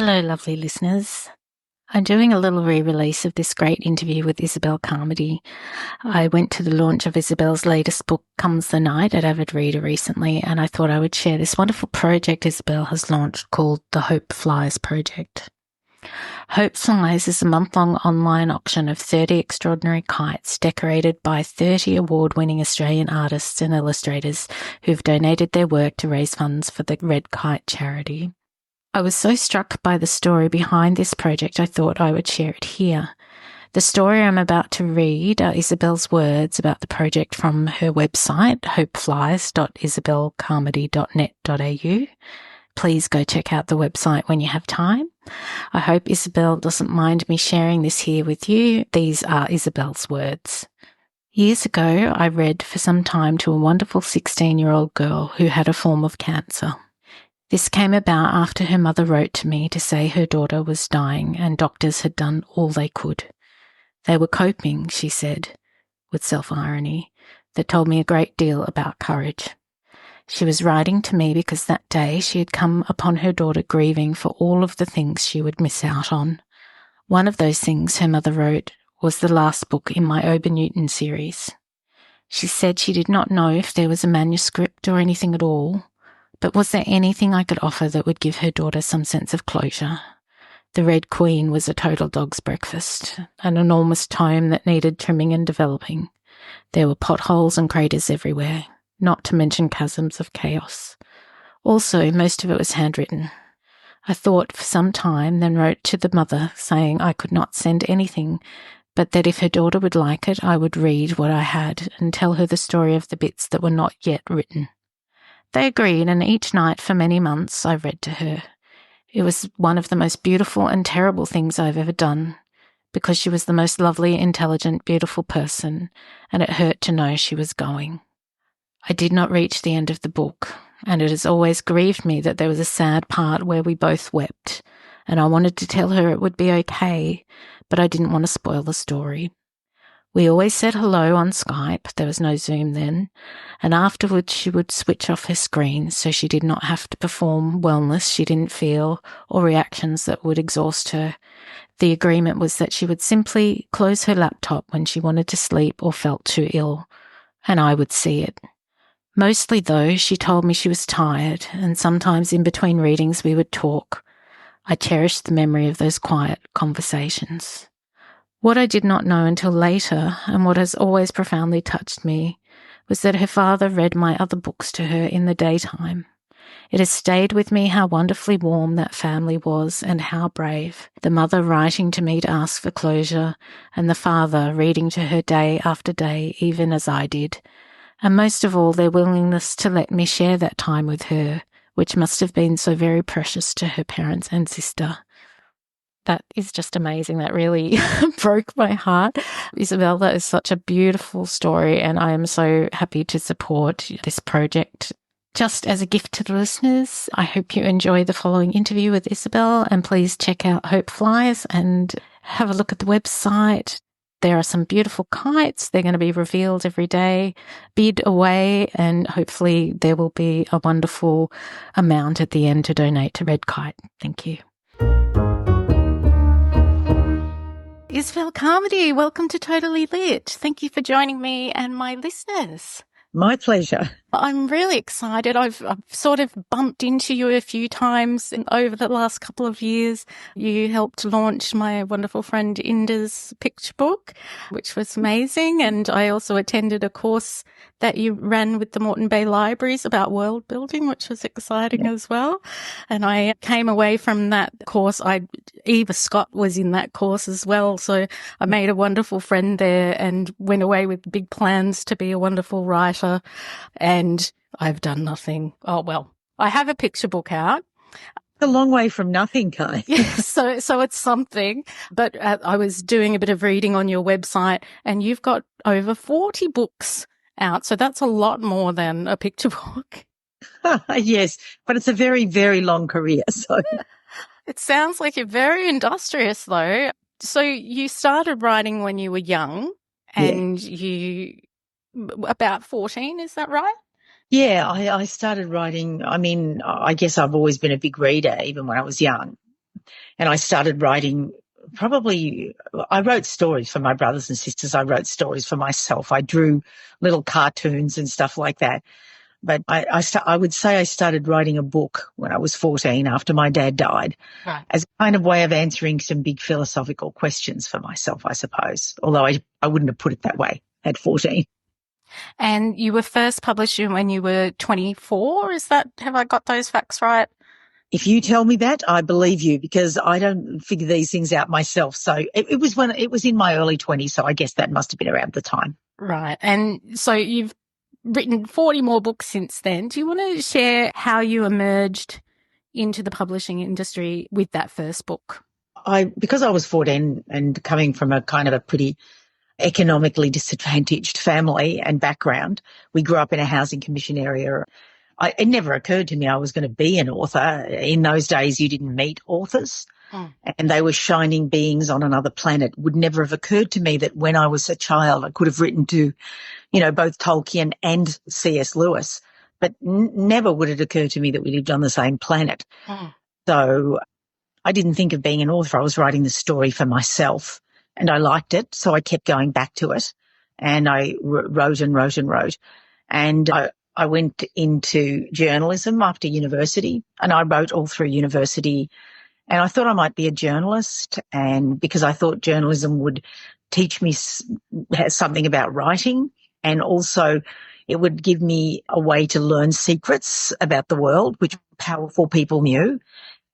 Hello, lovely listeners. I'm doing a little re-release of this great interview with Isobelle Carmody. I went to the launch of Isabel's latest book, Comes the Night, at Avid Reader recently, and I thought I would share this wonderful project Isabel has launched called the Hope Flies Project. Hope Flies is a month-long online auction of 30 extraordinary kites decorated by 30 award-winning Australian artists and illustrators who've donated their work to raise funds for the Red Kite charity. I was so struck by the story behind this project, I thought I would share it here. The story I'm about to read are Isabel's words about the project from her website, hopeflies.isabellecarmody.net.au. Please go check out the website when you have time. I hope Isabel doesn't mind me sharing this here with you. These are Isabel's words. Years ago, I read for some time to a wonderful 16-year-old girl who had a form of cancer. This came about after her mother wrote to me to say her daughter was dying and doctors had done all they could. They were coping, she said, with self-irony, that told me a great deal about courage. She was writing to me because that day she had come upon her daughter grieving for all of the things she would miss out on. One of those things, her mother wrote, was the last book in my Ober-Newton series. She said she did not know if there was a manuscript or anything at all, but was there anything I could offer that would give her daughter some sense of closure? The Red Queen was a total dog's breakfast, an enormous tome that needed trimming and developing. There were potholes and craters everywhere, not to mention chasms of chaos. Also, most of it was handwritten. I thought for some time, then wrote to the mother saying I could not send anything, but that if her daughter would like it, I would read what I had and tell her the story of the bits that were not yet written. They agreed, and each night for many months I read to her. It was one of the most beautiful and terrible things I've ever done, because she was the most lovely, intelligent, beautiful person, and it hurt to know she was going. I did not reach the end of the book, and it has always grieved me that there was a sad part where we both wept, and I wanted to tell her it would be okay, but I didn't want to spoil the story. We always said hello on Skype, there was no Zoom then, and afterwards she would switch off her screen so she did not have to perform wellness she didn't feel or reactions that would exhaust her. The agreement was that she would simply close her laptop when she wanted to sleep or felt too ill, and I would see it. Mostly, though, she told me she was tired, and sometimes in between readings we would talk. I cherished the memory of those quiet conversations. What I did not know until later, and what has always profoundly touched me, was that her father read my other books to her in the daytime. It has stayed with me how wonderfully warm that family was and how brave, the mother writing to me to ask for closure, and the father reading to her day after day, even as I did, and most of all their willingness to let me share that time with her, which must have been so very precious to her parents and sister. That is just amazing. That really broke my heart. Isabel, that is such a beautiful story, and I am so happy to support this project. Just as a gift to the listeners, I hope you enjoy the following interview with Isabel, and please check out Hope Flies and have a look at the website. There are some beautiful kites. They're going to be revealed every day. Bid away, and hopefully there will be a wonderful amount at the end to donate to Red Kite. Thank you. Isobelle Carmody, welcome to Totally Lit. Thank you for joining me and my listeners. My pleasure. I'm really excited. I've sort of bumped into you a few times over the last couple of years. You helped launch my wonderful friend Inda's picture book, which was amazing. And I also attended a course that you ran with the Moreton Bay Libraries about world building, which was exciting as well. And I came away from that course. Eva Scott was in that course as well. So I made a wonderful friend there and went away with big plans to be a wonderful writer. And I've done nothing. Oh, well, I have a picture book out. A long way from nothing, Kai. Yeah, so it's something. But I was doing a bit of reading on your website, and you've got over 40 books out. So that's a lot more than a picture book. Yes, but it's a very, very long career. So it sounds like you're very industrious, though. So you started writing when you were young, and you about 14, is that right? Yeah, I started writing. I mean, I guess I've always been a big reader, even when I was young. And I started writing I wrote stories for my brothers and sisters. I wrote stories for myself. I drew little cartoons and stuff like that. But I would say I started writing a book when I was 14 after my dad died, Right. as a kind of way of answering some big philosophical questions for myself, I suppose, although I wouldn't have put it that way at 14. And you were first published when you were 24. Have I got those facts right? If you tell me that, I believe you, because I don't figure these things out myself. So it was in my early 20s. So I guess that must have been around the time. Right. And so you've written 40 more books since then. Do you want to share how you emerged into the publishing industry with that first book? Because I was 14 and coming from a kind of a pretty economically disadvantaged family and background, we grew up in a housing commission area. It never occurred to me I was going to be an author. In those days, you didn't meet authors, and they were shining beings on another planet. It would never have occurred to me that when I was a child, I could have written to, both Tolkien and C.S. Lewis, but never would it occur to me that we lived on the same planet. So I didn't think of being an author. I was writing the story for myself, and I liked it, so I kept going back to it, and I wrote and wrote and wrote. And I went into journalism after university, and I wrote all through university. And I thought I might be a journalist, and because I thought journalism would teach me something about writing, and also it would give me a way to learn secrets about the world, which powerful people knew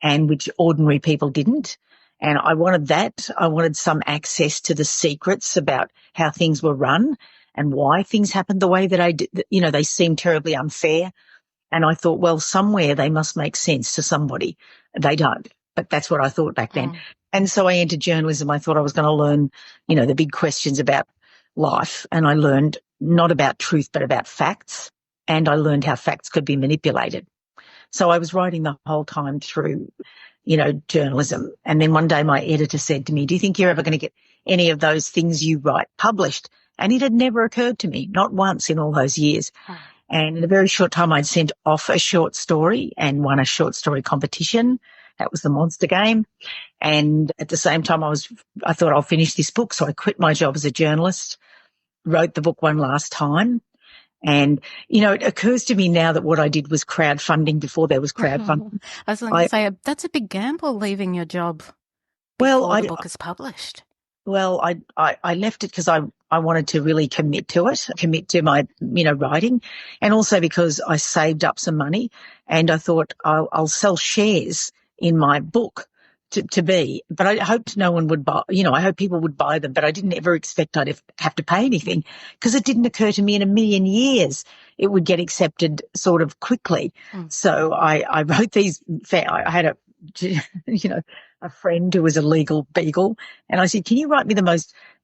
and which ordinary people didn't. And I wanted that. I wanted some access to the secrets about how things were run and why things happened the way that I did. They seemed terribly unfair. And I thought, well, somewhere they must make sense to somebody. They don't. But that's what I thought back then. And so I entered journalism. I thought I was going to learn, the big questions about life. And I learned not about truth, but about facts. And I learned how facts could be manipulated. So I was writing the whole time through, journalism. And then one day my editor said to me, do you think you're ever going to get any of those things you write published? And it had never occurred to me, not once in all those years. And in a very short time, I'd sent off a short story and won a short story competition. That was the Monster Game. And at the same time, I thought I'll finish this book. So I quit my job as a journalist, wrote the book one last time. And, it occurs to me now that what I did was crowdfunding before there was crowdfunding. I was going to say, that's a big gamble, leaving your job before the book is published. Well, I left it because I wanted to really commit to my, writing, and also because I saved up some money and I thought I'll sell shares in my book but I hoped no one would buy, I hope people would buy them, but I didn't ever expect I'd have to pay anything, because it didn't occur to me in a million years it would get accepted sort of quickly. So I wrote these, I had a friend who was a legal beagle, and I said, can you write me the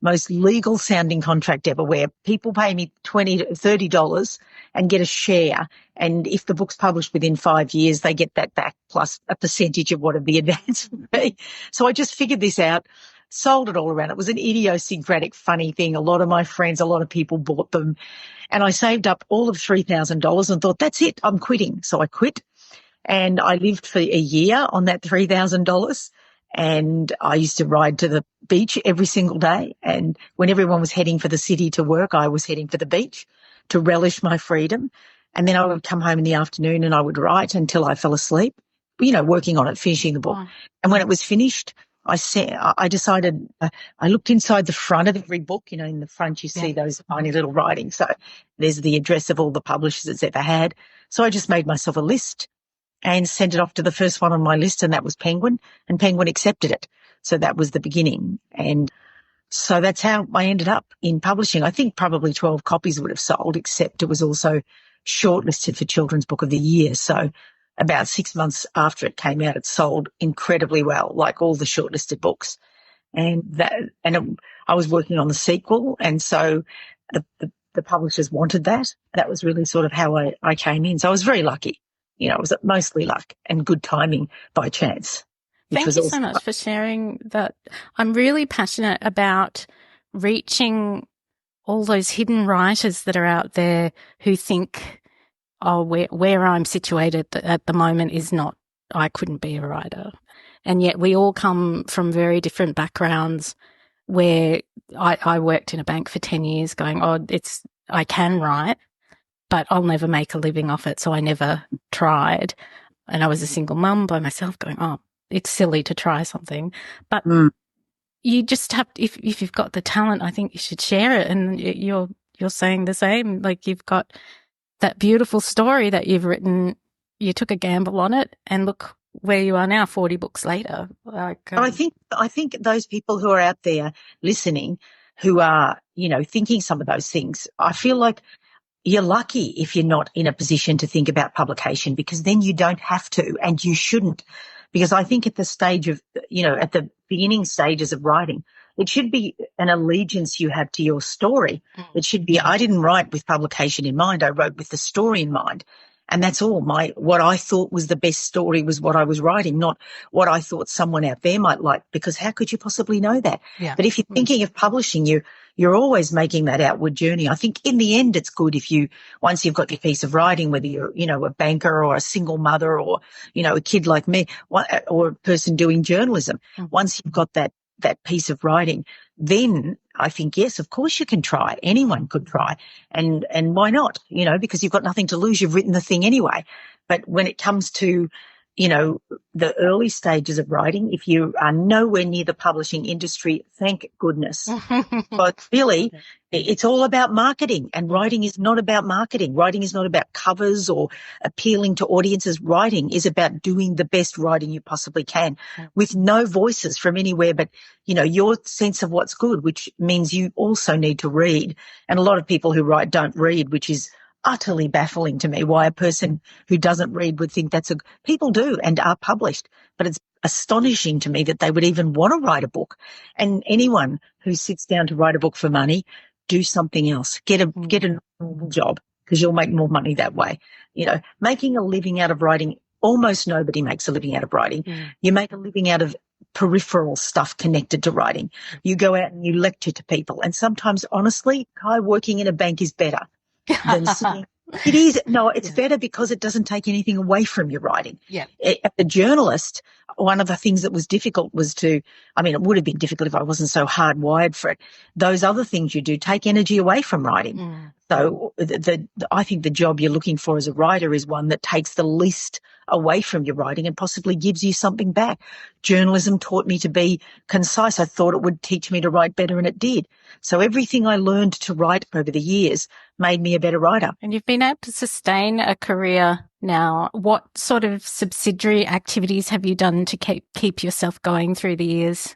most legal sounding contract ever, where people pay me $20 to $30 and get a share, and if the book's published within 5 years, they get that back plus a percentage of what the advance would be. So I just figured this out, sold it all around. It was an idiosyncratic, funny thing. A lot of my friends, a lot of people bought them, and I saved up all of $3,000 and thought, that's it, I'm quitting. So I quit, and I lived for a year on that $3,000. And I used to ride to the beach every single day. And when everyone was heading for the city to work, I was heading for the beach to relish my freedom. And then I would come home in the afternoon and I would write until I fell asleep, working on it, finishing the book. And when it was finished, I decided, I looked inside the front of every book. In the front you see those tiny little writings. So there's the address of all the publishers it's ever had. So I just made myself a list and sent it off to the first one on my list, and that was Penguin, and Penguin accepted it. So that was the beginning. And so that's how I ended up in publishing. I think probably 12 copies would have sold, except it was also shortlisted for Children's Book of the Year. So about 6 months after it came out, it sold incredibly well, like all the shortlisted books. I was working on the sequel, and so the publishers wanted that. That was really sort of how I came in. So I was very lucky. It was mostly luck and good timing by chance. Thank you so much for sharing that. I'm really passionate about reaching all those hidden writers that are out there who think, where I'm situated at the moment is not, I couldn't be a writer. And yet we all come from very different backgrounds, where I worked in a bank for 10 years going, I can write, but I'll never make a living off it. So I never tried. And I was a single mum by myself going, it's silly to try something. But you just have, if you've got the talent, I think you should share it. And you're saying the same. Like, you've got that beautiful story that you've written. You took a gamble on it, and look where you are now, 40 books later. I think those people who are out there listening, who are, thinking some of those things, I feel like you're lucky if you're not in a position to think about publication, because then you don't have to, and you shouldn't. Because I think at the stage of, at the beginning stages of writing, it should be an allegiance you have to your story. It should be, I didn't write with publication in mind, I wrote with the story in mind. And that's all. What I thought was the best story was what I was writing, not what I thought someone out there might like, because how could you possibly know that? Yeah. But if you're thinking of publishing, you're always making that outward journey. I think in the end, it's good if once you've got your piece of writing, whether you're, a banker or a single mother or, a kid like me, or a person doing journalism, once you've got that piece of writing, then I think, yes, of course you can try. Anyone could try. And why not? Because you've got nothing to lose. You've written the thing anyway. But when it comes to, the early stages of writing, if you are nowhere near the publishing industry, thank goodness. But really, it's all about marketing, and writing is not about marketing. Writing is not about covers or appealing to audiences. Writing is about doing the best writing you possibly can with no voices from anywhere but, your sense of what's good, which means you also need to read. And a lot of people who write don't read, which is utterly baffling to me, why a person who doesn't read would think people do and are published, but it's astonishing to me that they would even want to write a book. And anyone who sits down to write a book for money, do something else. Get a normal job, because you'll make more money that way. Making a living out of writing, almost nobody makes a living out of writing. You make a living out of peripheral stuff connected to writing. You go out and you lecture to people, and sometimes, honestly, working in a bank is better than sitting. It is. No, it's better because it doesn't take anything away from your writing. Yeah. As a journalist, one of the things that was difficult was it would have been difficult if I wasn't so hardwired for it. Those other things you do take energy away from writing. So I think the job you're looking for as a writer is one that takes the least away from your writing and possibly gives you something back. Journalism taught me to be concise. I thought it would teach me to write better, and it did. So everything I learned to write over the years made me a better writer. And you've been able to sustain a career now. What sort of subsidiary activities have you done to keep yourself going through the years?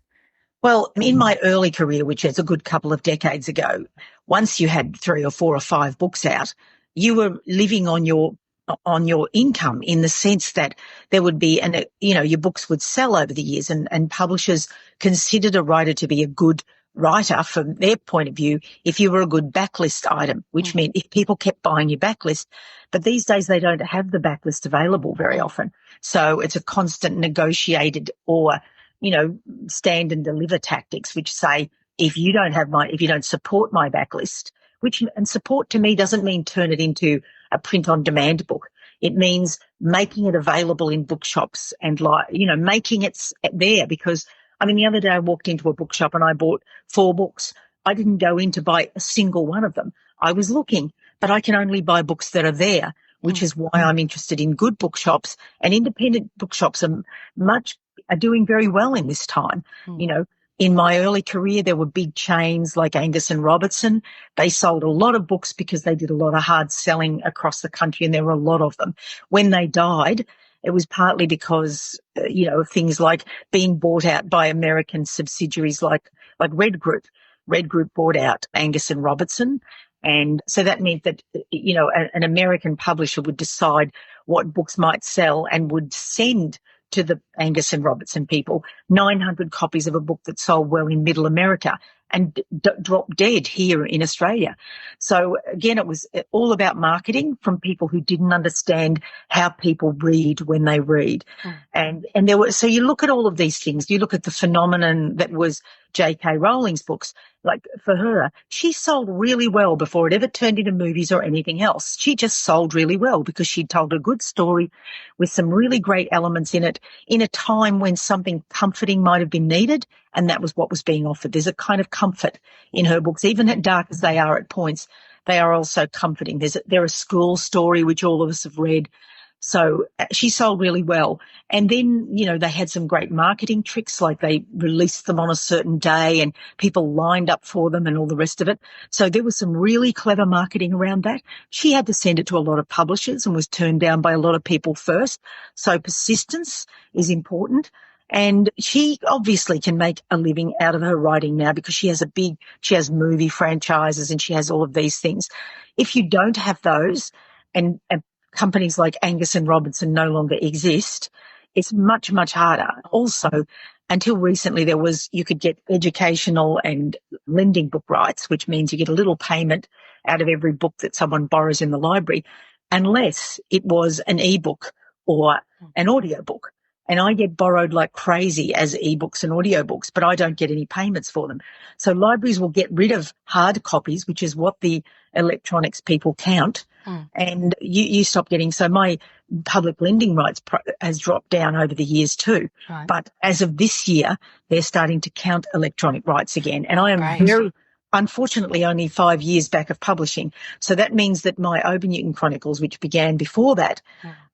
Well, in my early career, which is a good couple of decades ago, once you had 3 or 4 or 5 books out, you were living on your income, in the sense that there would be, your books would sell over the years, and publishers considered a writer to be a good writer from their point of view if you were a good backlist item, which meant if people kept buying your backlist. But these days they don't have the backlist available very often. So it's a constant negotiated or, stand and deliver tactics, which say, if you don't support my backlist, and support to me doesn't mean turn it into a print on demand book. It means making it available in bookshops and making it there, because the other day I walked into a bookshop and I bought 4 books. I didn't go in to buy a single one of them. I was looking, but I can only buy books that are there, which is why I'm interested in good bookshops, and independent bookshops are doing very well in this time. In my early career, there were big chains like Angus and Robertson. They sold a lot of books because they did a lot of hard selling across the country, and there were a lot of them. When they died, it was partly because, of things like being bought out by American subsidiaries like Red Group. Red Group bought out Angus and Robertson. And so that meant that, an American publisher would decide what books might sell and would send to the Angus and Robertson people 900 copies of a book that sold well in Middle America and dropped dead here in Australia. So again, it was all about marketing from people who didn't understand how people read when they read. And so you look at all of these things, you look at the phenomenon that was J.K. Rowling's books. Like for her, she sold really well before it ever turned into movies or anything else. She just sold really well because she told a good story with some really great elements in it in a time when something comforting might have been needed, and that was what was being offered. There's a kind of comfort in her books, even as dark as they are at points. They are also comforting. They're a school story, which all of us have read. So she sold really well. And then, they had some great marketing tricks, like they released them on a certain day and people lined up for them and all the rest of it. So there was some really clever marketing around that. She had to send it to a lot of publishers and was turned down by a lot of people first. So persistence is important. And she obviously can make a living out of her writing now because she has movie franchises and she has all of these things. If you don't have those and companies like Angus and Robertson no longer exist, it's much, much harder. Also, until recently, you could get educational and lending book rights, which means you get a little payment out of every book that someone borrows in the library, unless it was an ebook or an audiobook. And I get borrowed like crazy as ebooks and audiobooks, but I don't get any payments for them. So libraries will get rid of hard copies, which is what the electronics people count, and you stop getting. So my public lending rights has dropped down over the years too. Right. But as of this year, they're starting to count electronic rights again. And I am unfortunately only 5 years back of publishing. So that means that my Obernewton Chronicles, which began before that,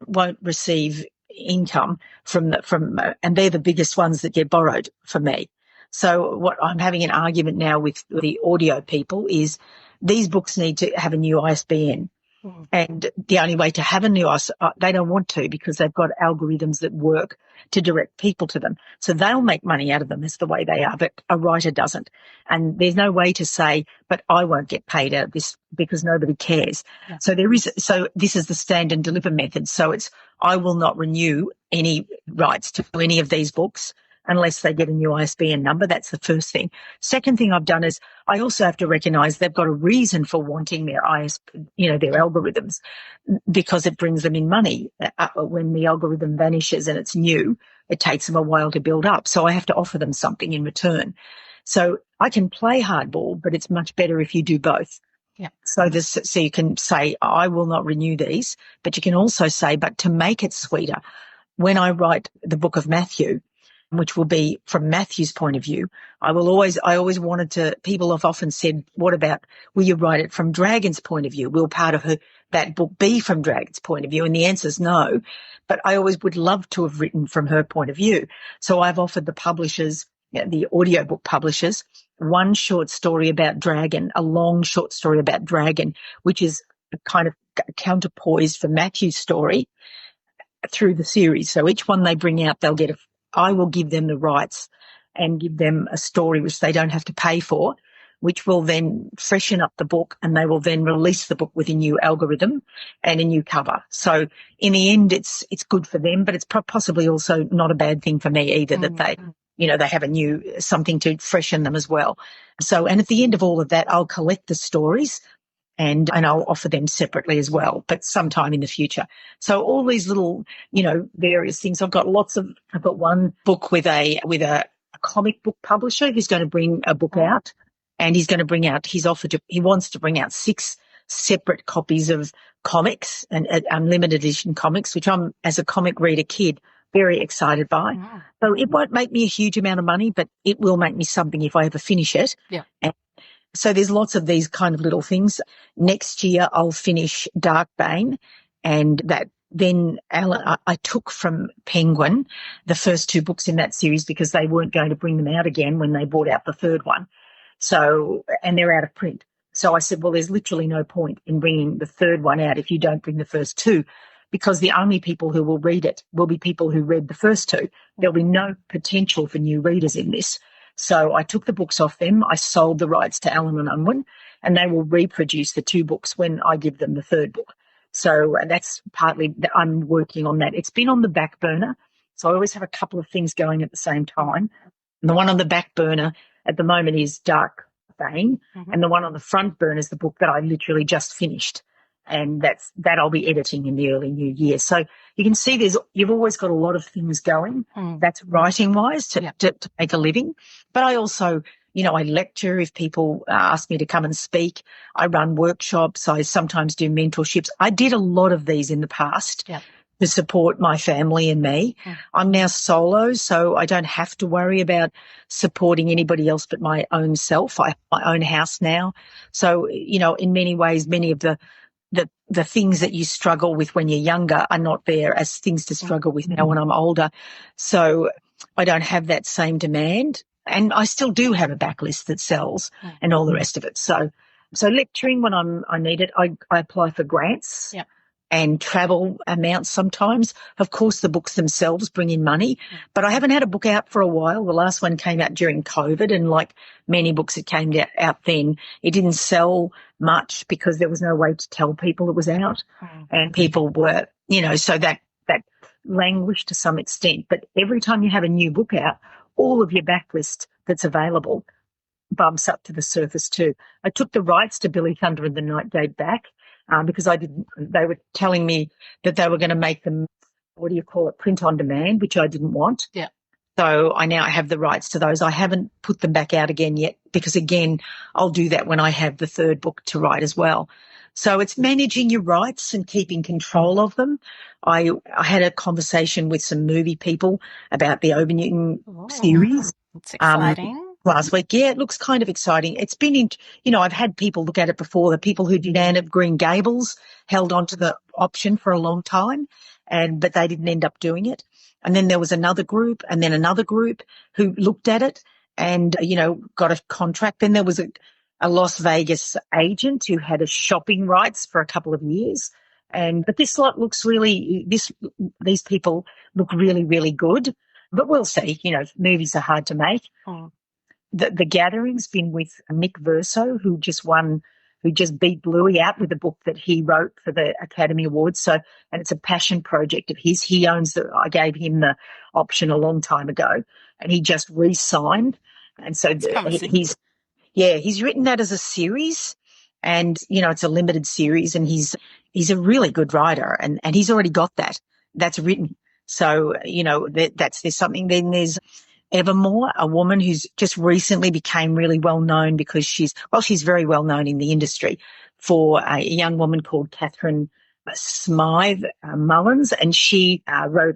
won't receive income from and they're the biggest ones that get borrowed for me. So what I'm having an argument now with the audio people is these books need to have a new ISBN. And the only way to have a new they don't want to, because they've got algorithms that work to direct people to them. So they'll make money out of them. That's the way they are, but a writer doesn't. And there's no way to say, but I won't get paid out of this because nobody cares. Yeah. So this is the stand and deliver method. So I will not renew any rights to any of these books unless they get a new ISBN number. That's the first thing. Second thing I've done is I also have to recognise they've got a reason for wanting their their algorithms, because it brings them in money. When the algorithm vanishes and it's new, it takes them a while to build up. So I have to offer them something in return. So I can play hardball, but it's much better if you do both. Yeah. So you can say, I will not renew these, but you can also say, but to make it sweeter, when I write the book of Matthew, which will be from Matthew's point of view, I always wanted to, people have often said, what about, will you write it from Dragon's point of view? Will part of that book be from Dragon's point of view? And the answer is no, but I always would love to have written from her point of view. So I've offered the publishers, the audiobook publishers, one short story about Dragon, a long short story about Dragon, which is a kind of counterpoise for Matthew's story through the series. So each one they bring out, I will give them the rights and give them a story which they don't have to pay for, which will then freshen up the book, and they will then release the book with a new algorithm and a new cover. So in the end, it's good for them, but it's possibly also not a bad thing for me either, that they have a new something to freshen them as well. So, and at the end of all of that, I'll collect the stories and I'll offer them separately as well, but sometime in the future. So all these little, various things. I've got one book with a comic book publisher who's going to bring a book out, and he wants to bring out 6 separate copies of comics and unlimited edition comics, which I'm, as a comic reader kid, very excited by. Wow. So it won't make me a huge amount of money, but it will make me something if I ever finish it. Yeah. And so there's lots of these kind of little things. Next year, I'll finish Darkbane, and that then I took from Penguin the first 2 books in that series because they weren't going to bring them out again when they brought out the third one. So, and they're out of print. So I said, well, there's literally no point in bringing the third one out if you don't bring the first 2, because the only people who will read it will be people who read the first 2. There'll be no potential for new readers in this. So I took the books off them. I sold the rights to Allen and Unwin, and they will reproduce the 2 books when I give them the third book. So that's partly, I'm working on that. It's been on the back burner. So I always have a couple of things going at the same time. And the one on the back burner at the moment is Darkbane, and the one on the front burner is the book that I literally just finished. And that I'll be editing in the early new year. So you can see you've always got a lot of things going. That's writing wise to make a living. But I also, I lecture if people ask me to come and speak. I run workshops. I sometimes do mentorships. I did a lot of these in the past. To support my family and me. I'm now solo, so I don't have to worry about supporting anybody else but my own self. I have my own house now. So, in many ways, many of the things that you struggle with when you're younger are not there as things to struggle with now when I'm older. So I don't have that same demand. And I still do have a backlist that sells and all the rest of it. So lecturing when I need it, I apply for grants. And travel amounts sometimes. Of course, the books themselves bring in money, but I haven't had a book out for a while. The last one came out during COVID, and like many books that came out then, it didn't sell much because there was no way to tell people it was out, and people were, so that languished to some extent. But every time you have a new book out, all of your backlist that's available bumps up to the surface too. I took the rights to Billy Thunder and the Night Gate back. Because they were telling me that they were going to make them, print on demand, which I didn't want. So I now have the rights to those. I haven't put them back out again yet because, again, I'll do that when I have the third book to write as well. So it's managing your rights and keeping control of them. I had a conversation with some movie people about the Over Newton series. It's exciting. Last week. Yeah, it looks kind of exciting. It's been, I've had people look at it before. The people who did Anne of Green Gables held on to the option for a long time, but they didn't end up doing it. And then there was another group and then another group who looked at it and, got a contract. Then there was a Las Vegas agent who had a shopping rights for a couple of years. But this lot looks these people look really, really good. But we'll see, movies are hard to make. The Gathering's been with Nick Verso, who just beat Bluey out with a book that he wrote for the Academy Awards. And it's a passion project of his. He owns I gave him the option a long time ago, and he just re-signed. And so he's written that as a series, and it's a limited series, and he's a really good writer, and he's already got that's written. So there's something. Then there's Evermore, a woman who's just recently became really well known because she's very well known in the industry for a young woman called Catherine Smythe Mullins, and she wrote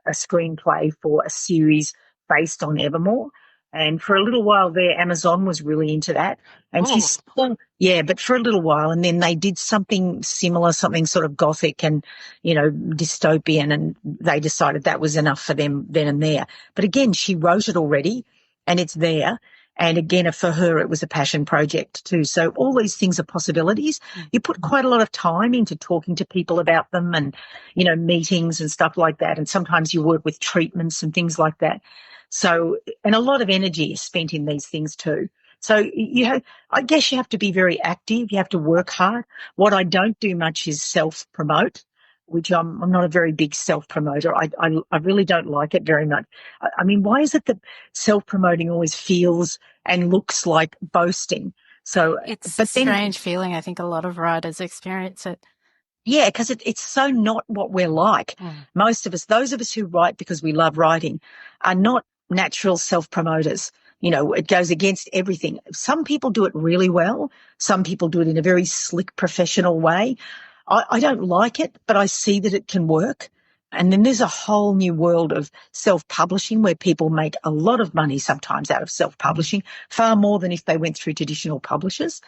a screenplay for a series based on Evermore. And for a little while there, Amazon was really into that. And but for a little while. And then they did something similar, something sort of gothic and, dystopian. And they decided that was enough for them then and there. But again, she wrote it already and it's there. And again, for her, it was a passion project too. So all these things are possibilities. You put quite a lot of time into talking to people about them and, meetings and stuff like that. And sometimes you work with treatments and things like that. So, and a lot of energy is spent in these things too. So, I guess you have to be very active. You have to work hard. What I don't do much is self-promote, which I'm not a very big self-promoter. I really don't like it very much. I mean, why is it that self-promoting always feels and looks like boasting? So it's a strange feeling. I think a lot of writers experience it. Yeah, because it's so not what we're like. Most of us, those of us who write because we love writing, are not natural self-promoters. It goes against everything. Some people do it really well. Some people do it in a very slick, professional way. I don't like it, but I see that it can work. And then there's a whole new world of self-publishing where people make a lot of money sometimes out of self-publishing, far more than if they went through traditional publishers.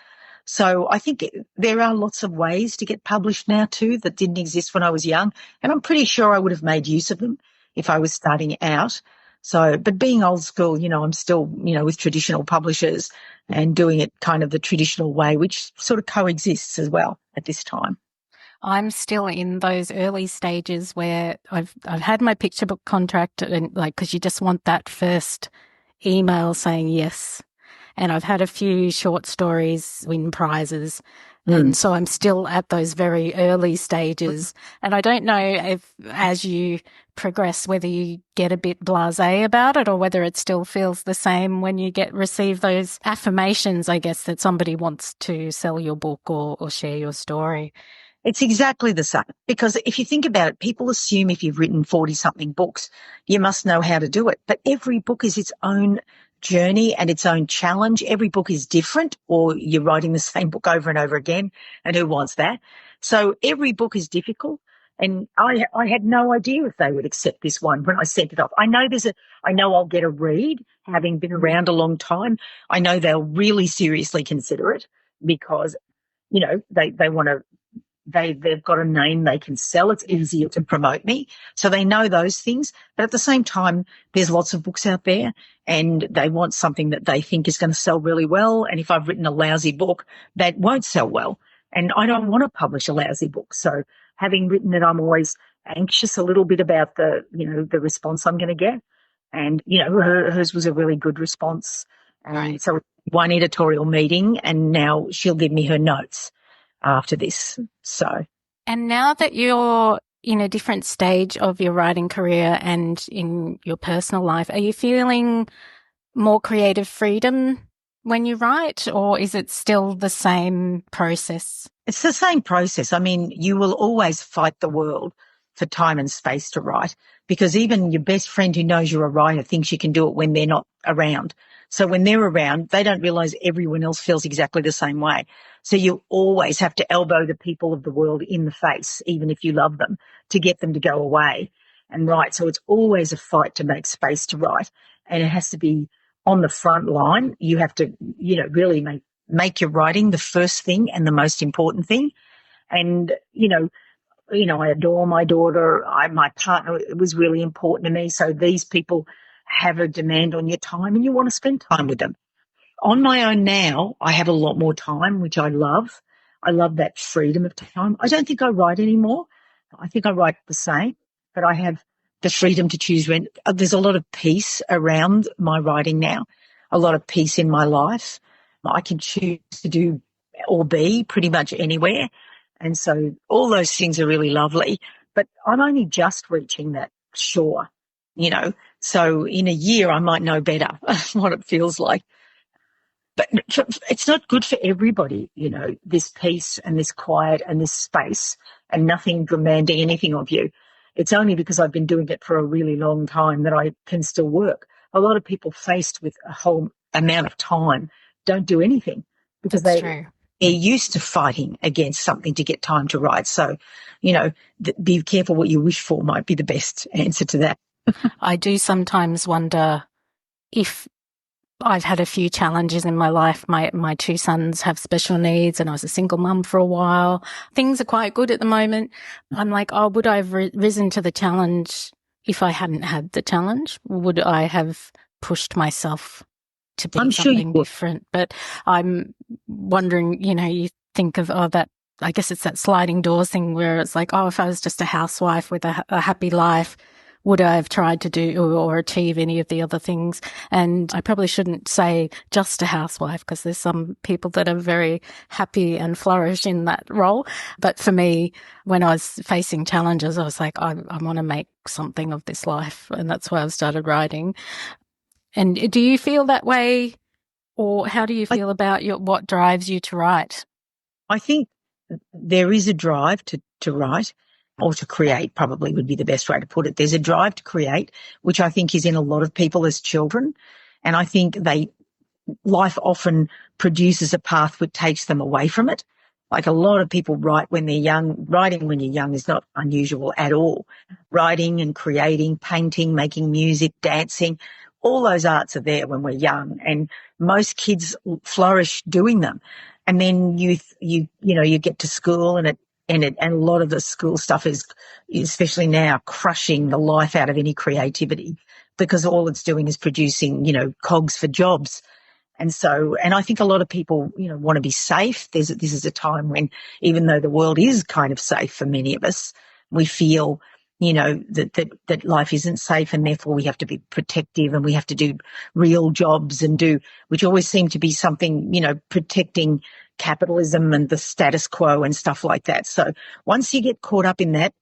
So I think there are lots of ways to get published now too that didn't exist when I was young. And I'm pretty sure I would have made use of them if I was starting out. So, but being old school, I'm still, with traditional publishers and doing it kind of the traditional way, which sort of coexists as well at this time. I'm still in those early stages where I've had my picture book contract and because you just want that first email saying yes. And I've had a few short stories win prizes. And so I'm still at those very early stages. And I don't know if as you progress, whether you get a bit blasé about it or whether it still feels the same when you receive those affirmations, I guess, that somebody wants to sell your book or share your story. It's exactly the same. Because if you think about it, people assume if you've written 40-something books, you must know how to do it. But every book is its own journey and its own challenge. Every book is different, or you're writing the same book over and over again, and who wants that? So every book is difficult. And I had no idea if they would accept this one when I sent it off. I know I'll get a read, having been around a long time. I know they'll really seriously consider it because, they want to, they've got a name they can sell. It's easier to promote me. So they know those things. But at the same time, there's lots of books out there and they want something that they think is going to sell really well. And if I've written a lousy book, that won't sell well. And I don't want to publish a lousy book. So having written it, I'm always anxious a little bit about the response I'm going to get. And, hers was a really good response. And Right. so one editorial meeting, and now she'll give me her notes after this. So, And now that you're in a different stage of your writing career and in your personal life, are you feeling more creative freedom when you write, or is it still the same process? it's the same process. I mean, you will always fight the world for time and space to write, because even your best friend who knows you're a writer thinks you can do it when they're not around. So when they're around, they don't realize everyone else feels exactly the same way. So you always have to elbow the people of the world in the face, even if you love them, to get them to go away and write. So it's always a fight to make space to write. And it has to be on the front line. You have to, really make your writing the first thing and the most important thing. And, I adore my daughter. My partner was really important to me. So these people have a demand on your time and you want to spend time with them. On my own now, I have a lot more time, which I love. I love that freedom of time. I don't think I write anymore. I think I write the same, but I have the freedom to choose when. There's a lot of peace around my writing now, a lot of peace in my life. I can choose to do or be pretty much anywhere. And so all those things are really lovely, but I'm only just reaching that shore, So in a year, I might know better what it feels like. But it's not good for everybody, this peace and this quiet and this space and nothing demanding anything of you. It's only because I've been doing it for a really long time that I can still work. A lot of people faced with a whole amount of time don't do anything because That's true. they're used to fighting against something to get time to write. So, be careful what you wish for might be the best answer to that. I do sometimes wonder if I've had a few challenges in my life. My two sons have special needs and I was a single mum for a while. Things are quite good at the moment. I'm like, would I have risen to the challenge if I hadn't had the challenge? Would I have pushed myself to be something different? But I'm wondering, you think of, that, I guess it's that sliding doors thing where it's like, if I was just a housewife with a happy life, would I have tried to do or achieve any of the other things? And I probably shouldn't say just a housewife because there's some people that are very happy and flourish in that role. But for me, when I was facing challenges, I was like, I want to make something of this life. And that's why I've started writing. And do you feel that way, or how do you feel about what drives you to write? I think there is a drive to write, or to create probably would be the best way to put it. There's a drive to create, which I think is in a lot of people as children. And I think life often produces a path which takes them away from it. Like a lot of people write when they're young. Writing when you're young is not unusual at all. Writing and creating, painting, making music, dancing, all those arts are there when we're young, and most kids flourish doing them. And then you get to school and a lot of the school stuff is, especially now, crushing the life out of any creativity because all it's doing is producing, cogs for jobs. And I think a lot of people, want to be safe. This is a time when, even though the world is kind of safe for many of us, we feel, that life isn't safe, and therefore we have to be protective and we have to do real jobs which always seem to be something, protecting capitalism and the status quo and stuff like that. So once you get caught up in that,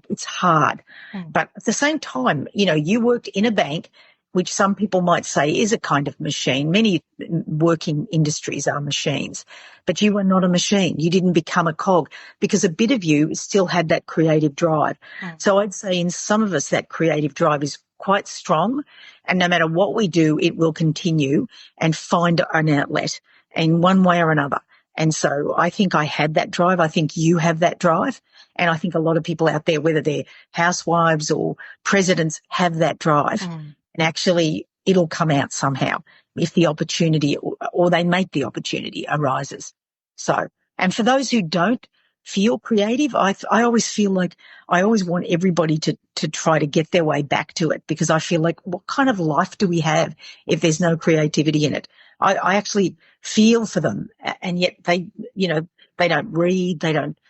it's hard. But at the same time, you worked in a bank which some people might say is a kind of machine. Many working industries are machines, but you were not a machine. You didn't become a cog because a bit of you still had that creative drive. So I'd say in some of us, that creative drive is quite strong, and no matter what we do, it will continue and find an outlet in one way or another. And so I think I had that drive. I think you have that drive. And I think a lot of people out there, whether they're housewives or presidents, have that drive. And actually it'll come out somehow if the opportunity or they make the opportunity arises. So, and for those who don't feel creative, I always feel like I always want everybody to try to get their way back to it, because I feel like what kind of life do we have if there's no creativity in it? I actually feel for them, and yet they, you know, they don't read,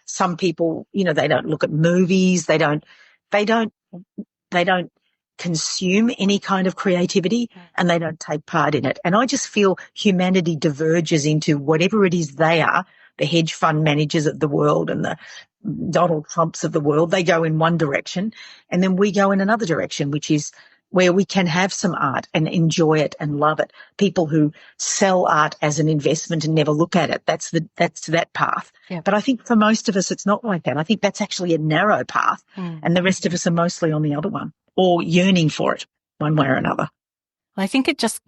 some people, you know, they don't look at movies, they don't consume any kind of creativity, and they don't take part in it. And I just feel humanity diverges into whatever it is they are, the hedge fund managers of the world and the Donald Trumps of the world. They go in one direction, and then we go in another direction, which is where we can have some art and enjoy it and love it. People who sell art as an investment and never look at it, that's that path. Yeah. But I think for most of us, it's not like that. I think that's actually a narrow path, and the rest of us are mostly on the other one, or yearning for it one way or another. I think it just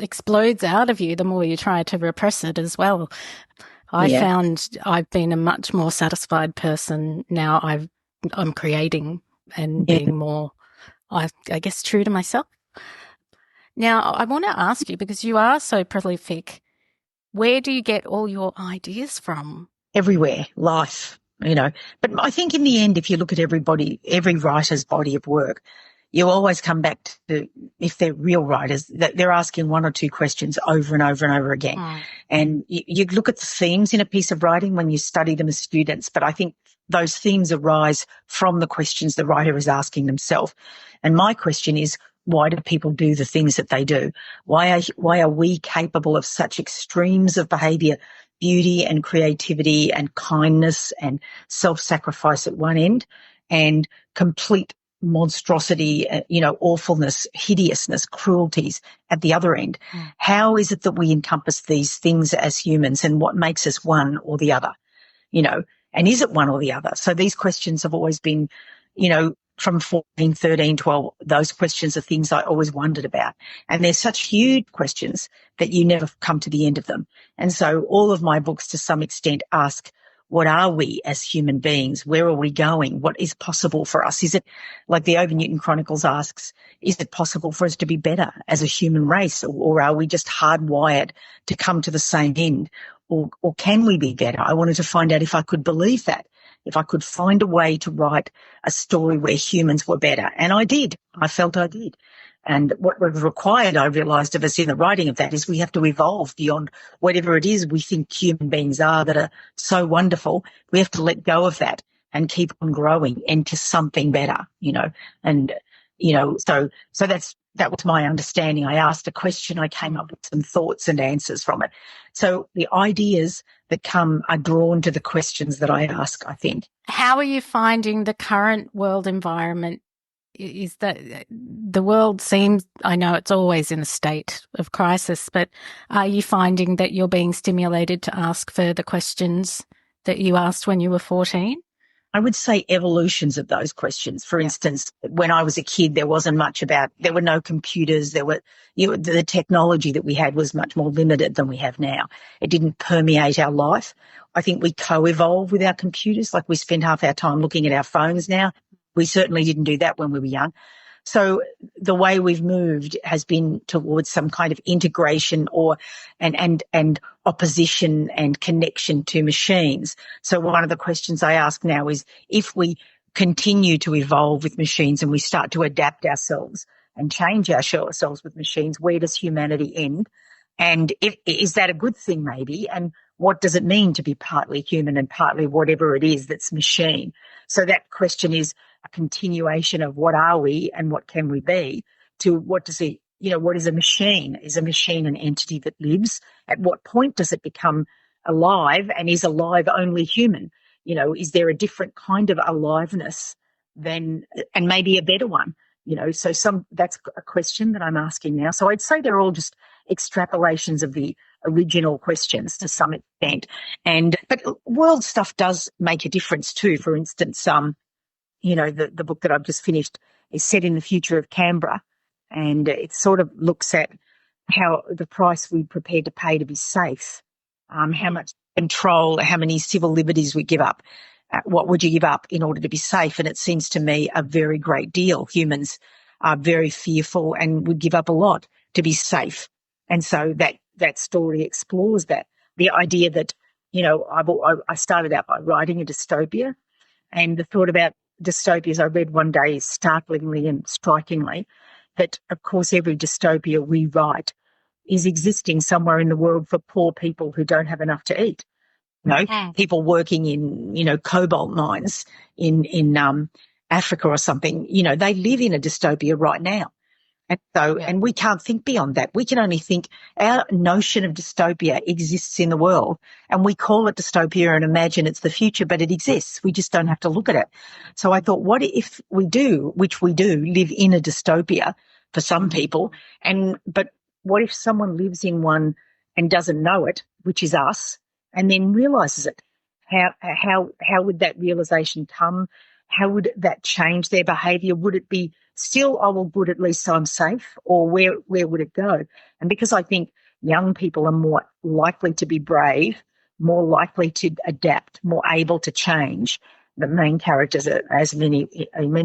explodes out of you the more you try to repress it as well. I found I've been a much more satisfied person now. I'm creating and being more, I guess, true to myself. Now, I want to ask you, because you are so prolific, where do you get all your ideas from? Everywhere, life, you know. But I think in the end, if you look at every writer's body of work, you always come back to, if they're real writers, that they're asking one or two questions over and over and over again. And you look at the themes in a piece of writing when you study them as students, but I think those themes arise from the questions the writer is asking themselves. And my question is, why do people do the things that they do? Why are we capable of such extremes of behaviour, beauty and creativity and kindness and self-sacrifice at one end, and complete monstrosity, awfulness, hideousness, cruelties at the other end? How is it that we encompass these things as humans, and what makes us one or the other? And is it one or the other? So these questions have always been, from 14, 13, 12, those questions are things I always wondered about. And they're such huge questions that you never come to the end of them. And so all of my books, to some extent, ask, what are we as human beings? Where are we going? What is possible for us? Is it, like the Over Newton Chronicles asks, is it possible for us to be better as a human race? Or are we just hardwired to come to the same end? Or can we be better? I wanted to find out if I could believe that, if I could find a way to write a story where humans were better. And I did. I felt I did. And what was required, I realised, of us in the writing of that is we have to evolve beyond whatever it is we think human beings are that are so wonderful. We have to let go of that and keep on growing into something better, And, so that was my understanding. I asked a question. I came up with some thoughts and answers from it. So the ideas that come are drawn to the questions that I ask, I think. How are you finding the current world environment? Is that the world seems, I know it's always in a state of crisis, but are you finding that you're being stimulated to ask further questions that you asked when you were 14? I would say evolutions of those questions. For instance, when I was a kid, there were no computers. The technology that we had was much more limited than we have now. It didn't permeate our life. I think we co-evolve with our computers. Like we spend half our time looking at our phones now. We certainly didn't do that when we were young. So the way we've moved has been towards some kind of integration and opposition and connection to machines. So one of the questions I ask now is, if we continue to evolve with machines and we start to adapt ourselves and change ourselves with machines, where does humanity end? And is that a good thing maybe? And what does it mean to be partly human and partly whatever it is that's machine? So that question is a continuation of what are we and what can we be, to what is a machine? Is a machine an entity that lives? At what point does it become alive, and is alive only human? Is there a different kind of aliveness and maybe a better one So that's a question that I'm asking now. So I'd say they're all just extrapolations of the original questions to some extent. But world stuff does make a difference too. For instance, the book that I've just finished is set in the future of Canberra, and it sort of looks at how the price we're prepared to pay to be safe, how much control, how many civil liberties we give up. What would you give up in order to be safe? And it seems to me a very great deal. Humans are very fearful and would give up a lot to be safe. And so that story explores that. The idea that, I started out by writing a dystopia, and the thought about dystopias I read one day startlingly and strikingly that, of course, every dystopia we write is existing somewhere in the world for poor people who don't have enough to eat. People working in, cobalt mines in Africa or something, they live in a dystopia right now. And we can't think beyond that. We can only think our notion of dystopia exists in the world, and we call it dystopia and imagine it's the future, but it exists. We just don't have to look at it. So I thought, what if we do, which we do, live in a dystopia for some people, but what if someone lives in one and doesn't know it, which is us, and then realizes it? How would that realization come? How would that change their behavior? Would it be still, oh, well, good, at least I'm safe, or where would it go? And because I think young people are more likely to be brave, more likely to adapt, more able to change. The main characters, as many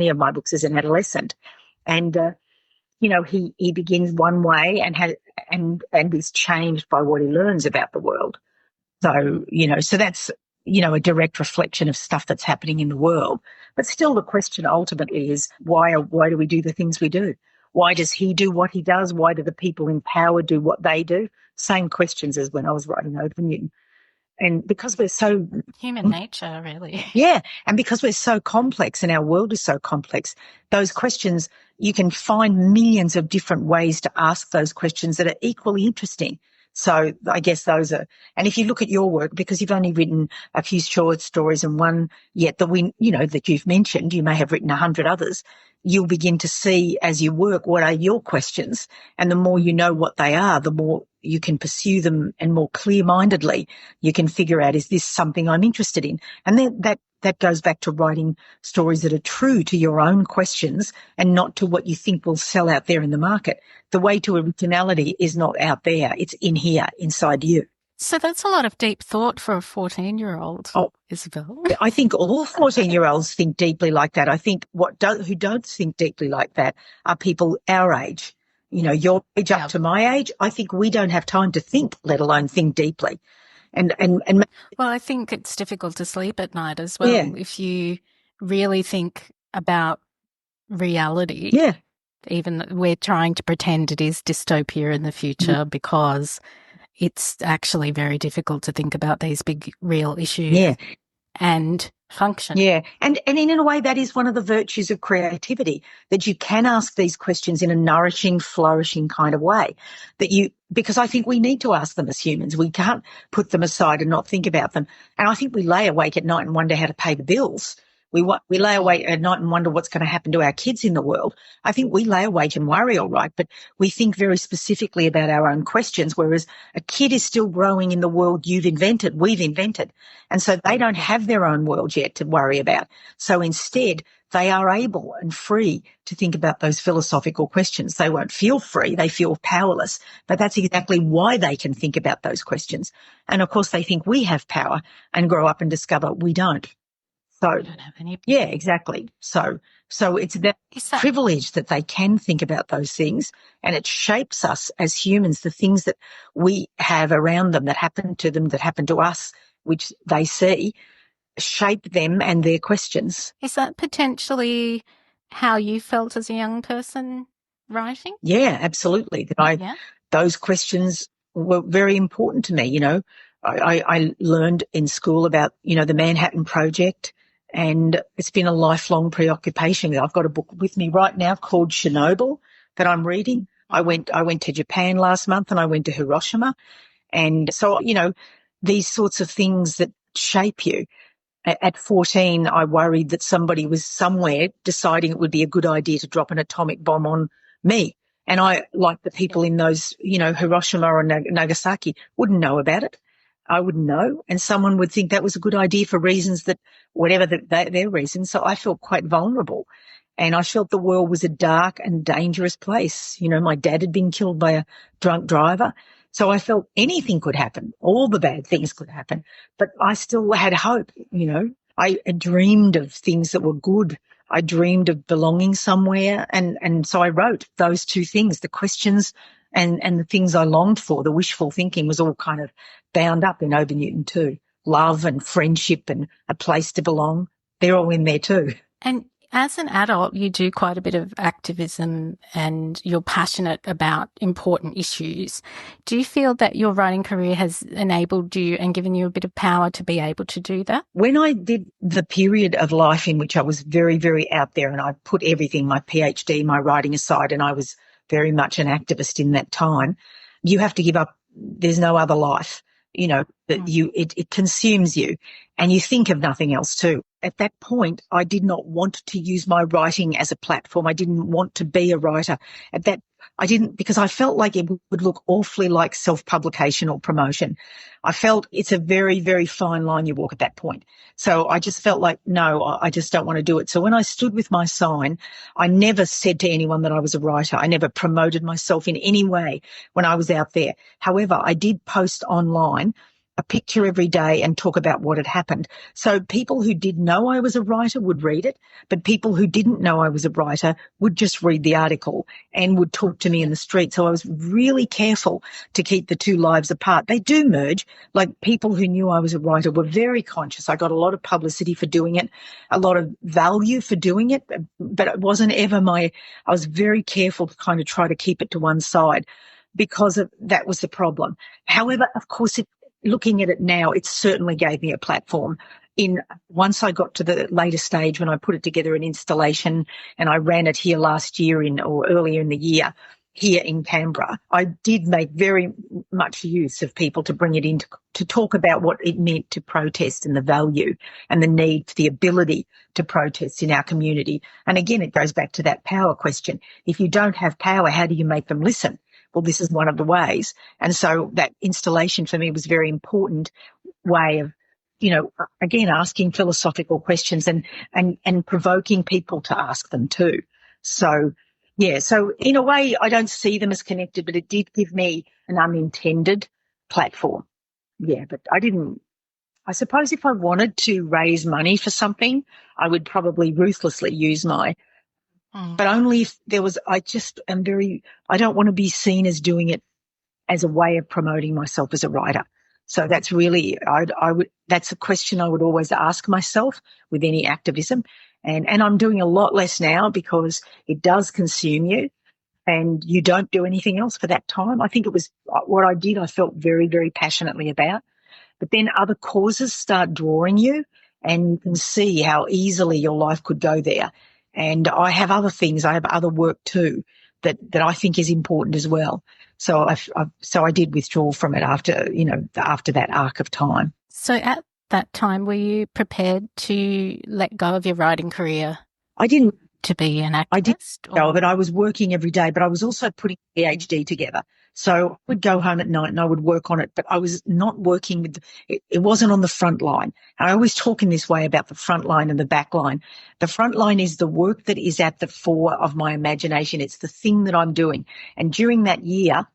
of my books, is an adolescent, and he begins one way and is changed by what he learns about the world. So that's a direct reflection of stuff that's happening in the world. But still, the question ultimately is why do we do the things we do? Why does he do what he does? Why do the people in power do what they do? Same questions as when I was writing Ode to Newton. And because we're so human nature, really. Yeah. And because we're so complex and our world is so complex, those questions, you can find millions of different ways to ask those questions that are equally interesting. So I guess those are, and if you look at your work, because you've only written a few short stories and one yet that you've mentioned, you may have written 100 others, you'll begin to see as you work what are your questions. And the more you know what they are, the more you can pursue them, and more clear-mindedly you can figure out, is this something I'm interested in? And then that goes back to writing stories that are true to your own questions and not to what you think will sell out there in the market. The way to originality is not out there. It's in here, inside you. So that's a lot of deep thought for a 14-year-old, Isabel. I think all 14-year-olds think deeply like that. I think who don't think deeply like that are people our age. Your age up to my age, I think we don't have time to think, let alone think deeply. And well, I think it's difficult to sleep at night as well if you really think about reality. Yeah. Even we're trying to pretend it is dystopia in the future because it's actually very difficult to think about these big real issues and function. Yeah. And in a way, that is one of the virtues of creativity, that you can ask these questions in a nourishing, flourishing kind of way, because I think we need to ask them as humans. We can't put them aside and not think about them. And I think we lay awake at night and wonder how to pay the bills. We lay awake at night and wonder what's going to happen to our kids in the world. I think we lay awake and worry, all right, but we think very specifically about our own questions, whereas a kid is still growing in the world we've invented. And so they don't have their own world yet to worry about. So instead, they are able and free to think about those philosophical questions. They won't feel free, they feel powerless, but that's exactly why they can think about those questions. And of course, they think we have power and grow up and discover we don't. So, I don't have any. Yeah, exactly. So it's that privilege that they can think about those things, and it shapes us as humans. The things that we have around them, that happen to them, that happen to us, which they see, shape them and their questions. Is that potentially how you felt as a young person writing? Yeah, absolutely. Those questions were very important to me. I learned in school about, the Manhattan Project, and it's been a lifelong preoccupation. I've got a book with me right now called Chernobyl that I'm reading. I went to Japan last month and I went to Hiroshima. And so, these sorts of things that shape you. At 14, I worried that somebody was somewhere deciding it would be a good idea to drop an atomic bomb on me. And I, like the people in those, Hiroshima or Nagasaki, wouldn't know about it. I wouldn't know. And someone would think that was a good idea for reasons that, whatever their reasons. So I felt quite vulnerable. And I felt the world was a dark and dangerous place. My dad had been killed by a drunk driver. So I felt anything could happen. All the bad things could happen. But I still had hope, I dreamed of things that were good. I dreamed of belonging somewhere. And so I wrote those two things, the questions and the things I longed for. The wishful thinking was all kind of bound up in Over Newton too. Love and friendship and a place to belong. They're all in there too. And as an adult, you do quite a bit of activism and you're passionate about important issues. Do you feel that your writing career has enabled you and given you a bit of power to be able to do that? When I did the period of life in which I was very, very out there and I put everything, my PhD, my writing aside, and I was very much an activist in that time, you have to give up. There's no other life, it consumes you and you think of nothing else too. At that point, I did not want to use my writing as a platform. I didn't want to be a writer. I didn't, because I felt like it would look awfully like self-publication or promotion. I felt it's a very, very fine line you walk at that point. So I just felt like, no, I just don't want to do it. So when I stood with my sign, I never said to anyone that I was a writer. I never promoted myself in any way when I was out there. However, I did post online a picture every day and talk about what had happened. So people who did know I was a writer would read it, but people who didn't know I was a writer would just read the article and would talk to me in the street. So I was really careful to keep the two lives apart. They do merge. Like, people who knew I was a writer were very conscious. I got a lot of publicity for doing it, a lot of value for doing it, but it wasn't ever I was very careful to kind of try to keep it to one side because that was the problem. However, of course, looking at it now, it certainly gave me a platform. Once I got to the later stage when I put it together an installation and I ran it here last year or earlier in the year here in Canberra, I did make very much use of people to bring it in to talk about what it meant to protest and the value and the need for the ability to protest in our community. And again, it goes back to that power question. If you don't have power, how do you make them listen? Well, this is one of the ways. And so that installation for me was a very important way of, again, asking philosophical questions and provoking people to ask them too. So, yeah, so in a way, I don't see them as connected, but it did give me an unintended platform. Yeah, but I suppose if I wanted to raise money for something, I would probably ruthlessly use but only if there was, I don't want to be seen as doing it as a way of promoting myself as a writer. So that's really, that's a question I would always ask myself with any activism. And I'm doing a lot less now because it does consume you and you don't do anything else for that time. I think it was what I did, I felt very, very passionately about. But then other causes start drawing you and you can see how easily your life could go there. And I have other things. I have other work too that I think is important as well. So I did withdraw from it after that arc of time. So at that time, were you prepared to let go of your writing career? I didn't. To be an activist? I did go of it. I was working every day, but I was also putting a PhD together. So I would go home at night and I would work on it, but I was not working with it wasn't on the front line. And I always talk in this way about the front line and the back line. The front line is the work that is at the fore of my imagination. It's the thing that I'm doing. And during that year,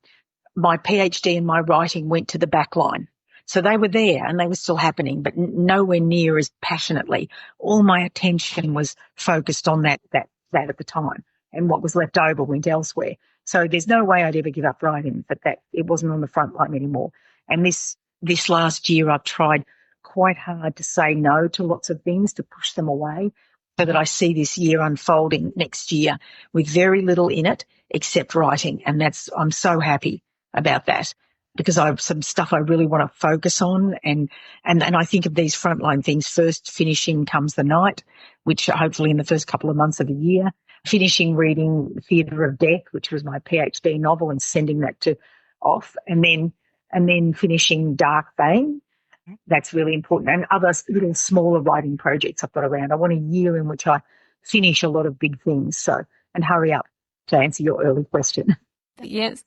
my PhD and my writing went to the back line. So they were there and they were still happening, but nowhere near as passionately. All my attention was focused on that at the time, and what was left over went elsewhere. So there's no way I'd ever give up writing, but that it wasn't on the front line anymore. And this last year, I've tried quite hard to say no to lots of things, to push them away, so that I see this year unfolding next year with very little in it except writing. And I'm so happy about that, because I have some stuff I really want to focus on. And I think of these frontline things. First, finishing Comes the Night, which hopefully in the first couple of months of the year, finishing reading Theatre of Death, which was my PhD novel, and sending that off, and then finishing Dark Vein, That's really important. And other little smaller writing projects I've got around. I want a year in which I finish a lot of big things. So, and hurry up to answer your early question. Yes.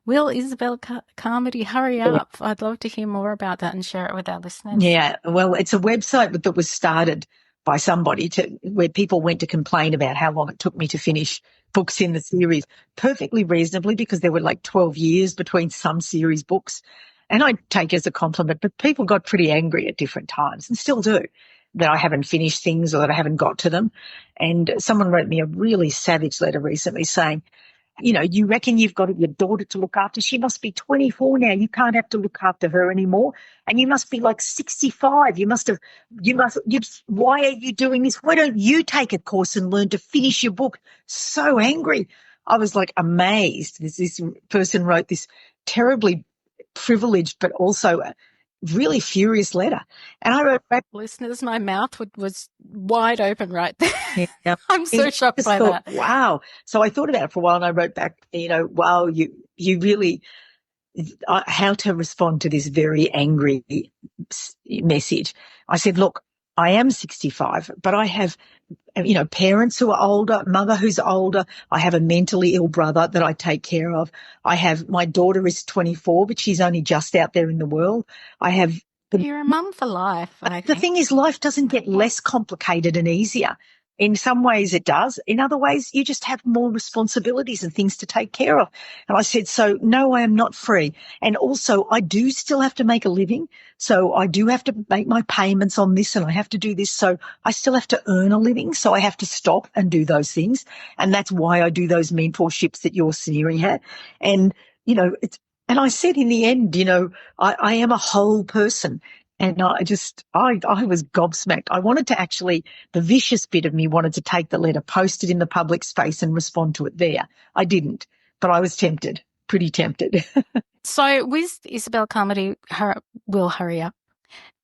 Will Isabelle Carmody hurry up? I'd love to hear more about that and share it with our listeners. Yeah, well, it's a website that was started by somebody where people went to complain about how long it took me to finish books in the series, perfectly reasonably, because there were like 12 years between some series books. And I take it as a compliment, but people got pretty angry at different times and still do, that I haven't finished things or that I haven't got to them. And someone wrote me a really savage letter recently saying, you know, you reckon you've got your daughter to look after. She must be 24 now. You can't have to look after her anymore. And you must be like 65. Why are you doing this? Why don't you take a course and learn to finish your book? So angry. I was like amazed. This person wrote this terribly privileged, but also a really furious letter. And I wrote back, listeners, my mouth was wide open right there. yeah, I'm so shocked by that. Wow. So I thought about it for a while and I wrote back, you know, wow, you really, how to respond to this very angry message. I said, look, I am 65, but I have, you know, parents who are older, mother who's older. I have a mentally ill brother that I take care of. My daughter is 24, but she's only just out there in the world. You're a mum for life, I think. The thing is, life doesn't get less complicated and easier. In some ways it does. In other ways, you just have more responsibilities and things to take care of. And I said, so no, I am not free. And also I do still have to make a living. So I do have to make my payments on this and I have to do this. So I still have to earn a living. So I have to stop and do those things. And that's why I do those mentorships that your series had. And, you know, and I said in the end, you know, I am a whole person. And I was gobsmacked. I wanted to actually, the vicious bit of me wanted to take the letter, post it in the public space and respond to it there. I didn't, but I was tempted, pretty tempted. So with Isobelle Carmody, will hurry up.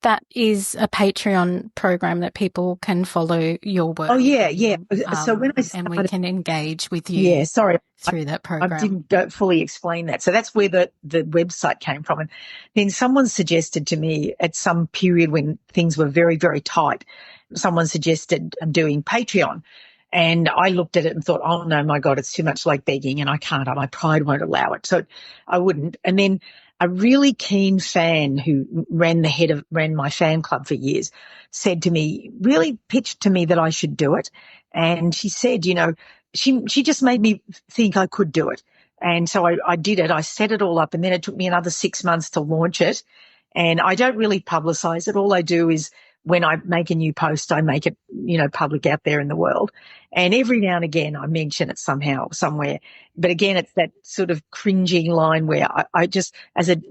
That is a Patreon program that people can follow your work. Oh, yeah. So when I started, and we can engage with you. Yeah, sorry. Through that program. I didn't fully explain that. So that's where the website came from. And then someone suggested to me at some period when things were very, very tight, someone suggested doing Patreon. And I looked at it and thought, oh, no, my God, it's too much like begging and I can't. My pride won't allow it. So I wouldn't. And then a really keen fan who ran my fan club for years said to me, really pitched to me that I should do it. And she said, you know, she just made me think I could do it. And so I did it. I set it all up and then it took me another 6 months to launch it. And I don't really publicize it. All I do is when I make a new post, I make it, you know, public out there in the world. And every now and again, I mention it somehow, somewhere. But again, it's that sort of cringing line where I just, as a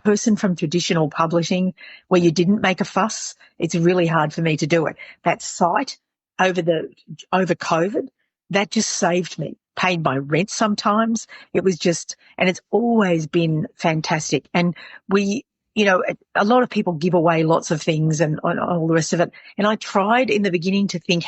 person from traditional publishing where you didn't make a fuss, it's really hard for me to do it. That site over COVID, that just saved me. Paid my rent sometimes. It was just, and it's always been fantastic. And you know, a lot of people give away lots of things and all the rest of it. And I tried in the beginning to think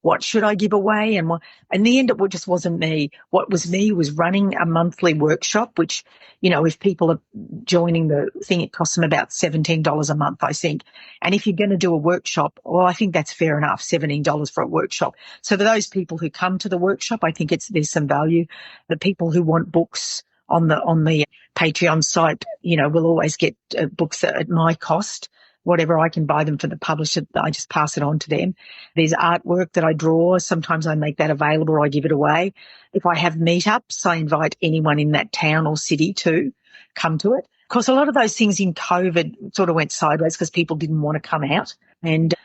what should I give away? And in the end, it just wasn't me. What was me was running a monthly workshop, which, you know, if people are joining the thing, it costs them about $17 a month, I think. And if you're going to do a workshop, well, I think that's fair enough, $17 for a workshop. So for those people who come to the workshop, I think there's some value. The people who want books on the Patreon site, you know, will always get books at my cost. Whatever I can buy them for the publisher, I just pass it on to them. There's artwork that I draw. Sometimes I make that available or I give it away. If I have meetups, I invite anyone in that town or city to come to it. Of course, a lot of those things in COVID sort of went sideways because people didn't want to come out. And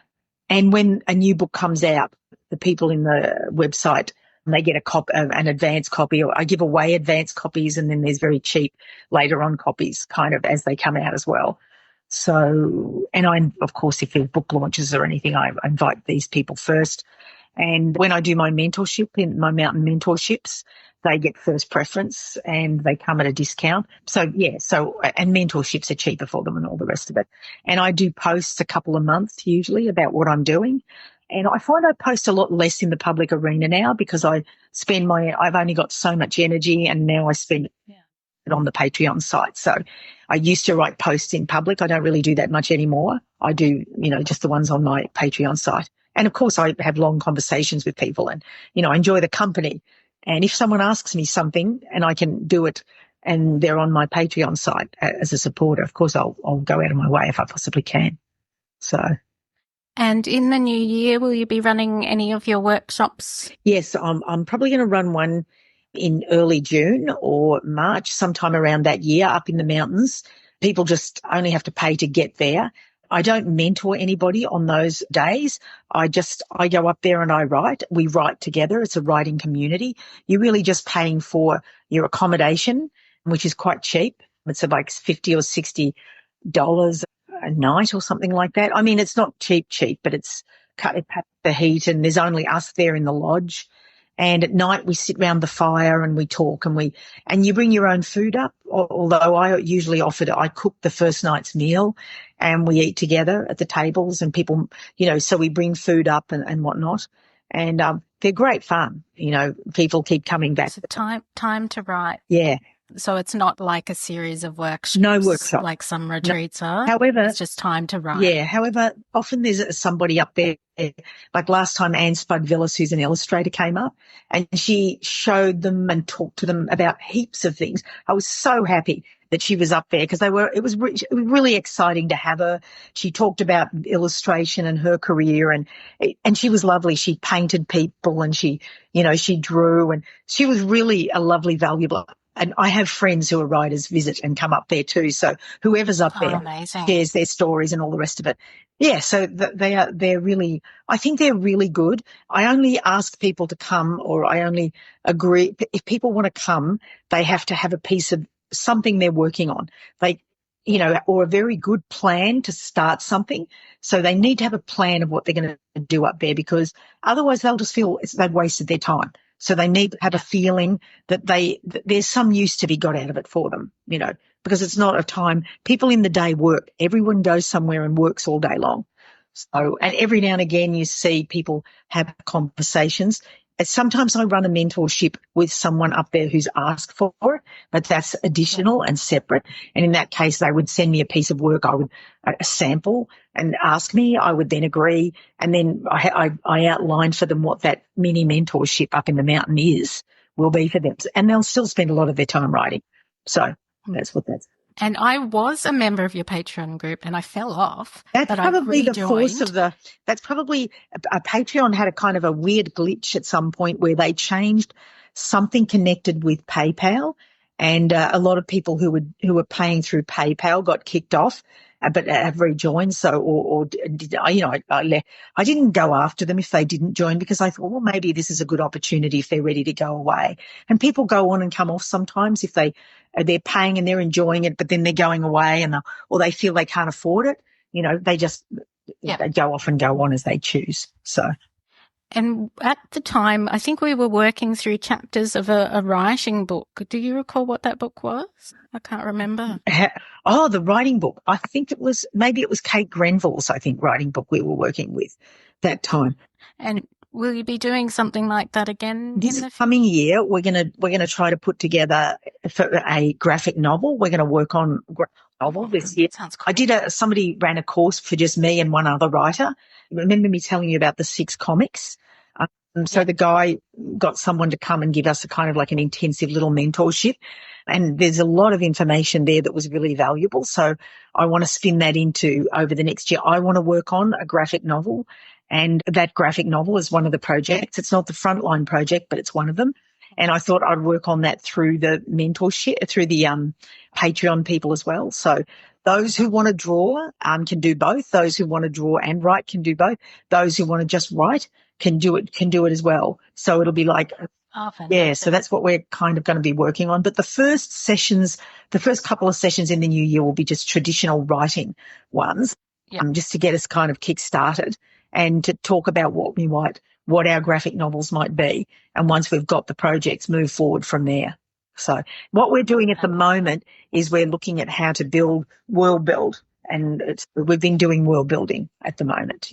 when a new book comes out, the people in the website, they get an advance copy, or I give away advance copies, and then there's very cheap later on copies kind of as they come out as well. So, and of course, if there's book launches or anything, I invite these people first. And when I do my mentorship, in my mountain mentorships, they get first preference and they come at a discount. So, yeah, and mentorships are cheaper for them and all the rest of it. And I do posts a couple a month usually about what I'm doing. And I find I post a lot less in the public arena now because I've only got so much energy and now I spend it on the Patreon site. So I used to write posts in public. I don't really do that much anymore. I do, just the ones on my Patreon site. And of course, I have long conversations with people and, I enjoy the company. And if someone asks me something and I can do it and they're on my Patreon site as a supporter, of course, I'll go out of my way if I possibly can. So. And in the new year, will you be running any of your workshops? Yes, I'm probably going to run one in early June or March, sometime around that year up in the mountains. People just only have to pay to get there. I don't mentor anybody on those days. I go up there and I write. We write together. It's a writing community. You're really just paying for your accommodation, which is quite cheap. It's like $50 or $60 a night or something like that. I mean, it's not cheap, but it packs the heat and there's only us there in the lodge. And at night we sit round the fire and we talk and you bring your own food up. Although I usually I cook the first night's meal and we eat together at the tables and people, so we bring food up and whatnot. And, they're great fun. People keep coming back. So time to write. Yeah. So it's not like a series of workshops. No workshop. Like some retreats are. However, it's just time to write. Yeah. However, often there's somebody up there. Like last time, Anne Spud-Villas, who's an illustrator, came up and she showed them and talked to them about heaps of things. I was so happy that she was up there because it was really exciting to have her. She talked about illustration and her career and she was lovely. She painted people and she drew and she was really a lovely, valuable. And I have friends who are writers visit and come up there too. So whoever's up there shares their stories and all the rest of it. Yeah. So they're really, I think they're really good. I only ask people to come or I only agree. If people want to come, they have to have a piece of something they're working on. Or a very good plan to start something. So they need to have a plan of what they're going to do up there because otherwise they'll just feel they've wasted their time. So they need to have a feeling that there's some use to be got out of it for them, because it's not a time. People in the day work. Everyone goes somewhere and works all day long. So, and every now and again you see people have conversations. And sometimes I run a mentorship with someone up there who's asked for it, but that's additional and separate. And in that case, they would send me a piece of work. I would a sample and ask me. I would then agree, and then I outline for them what that mini mentorship up in the mountain will be for them, and they'll still spend a lot of their time writing. So that's what that's. And I was a member of your Patreon group and I fell off. That's probably the force of that's probably a Patreon had a kind of a weird glitch at some point where they changed something connected with PayPal and a lot of people who were paying through PayPal got kicked off, but have rejoined. So, I didn't go after them if they didn't join because I thought, well, maybe this is a good opportunity if they're ready to go away. And people go on and come off sometimes if they're paying and they're enjoying it, but then they're going away or they feel they can't afford it. They just they go off and go on as they choose. So. And at the time, I think we were working through chapters of a writing book. Do you recall what that book was? I can't remember. The writing book. I think it was Kate Grenville's, writing book we were working with that time. And will you be doing something like that again? This coming year, we're gonna try to put together a graphic novel. We're gonna work on a graphic novel this year. Sounds cool. I did somebody ran a course for just me and one other writer. Remember me telling you about the 6 comics? So the guy got someone to come and give us a kind of like an intensive little mentorship. And there's a lot of information there that was really valuable. So I want to spin that into over the next year. I want to work on a graphic novel. And that graphic novel is one of the projects. It's not the frontline project, but it's one of them. And I thought I'd work on that through the mentorship, through the Patreon people as well. So those who want to draw can do both. Those who want to draw and write can do both. Those who want to just write can do it as well. So it'll be like, so that's what we're kind of going to be working on. But the first couple of sessions in the new year will be just traditional writing ones, just to get us kind of kick-started and to talk about what our graphic novels might be. And once we've got the projects, move forward from there. So what we're doing at the moment is we're looking at how to world build. And we've been doing world building at the moment,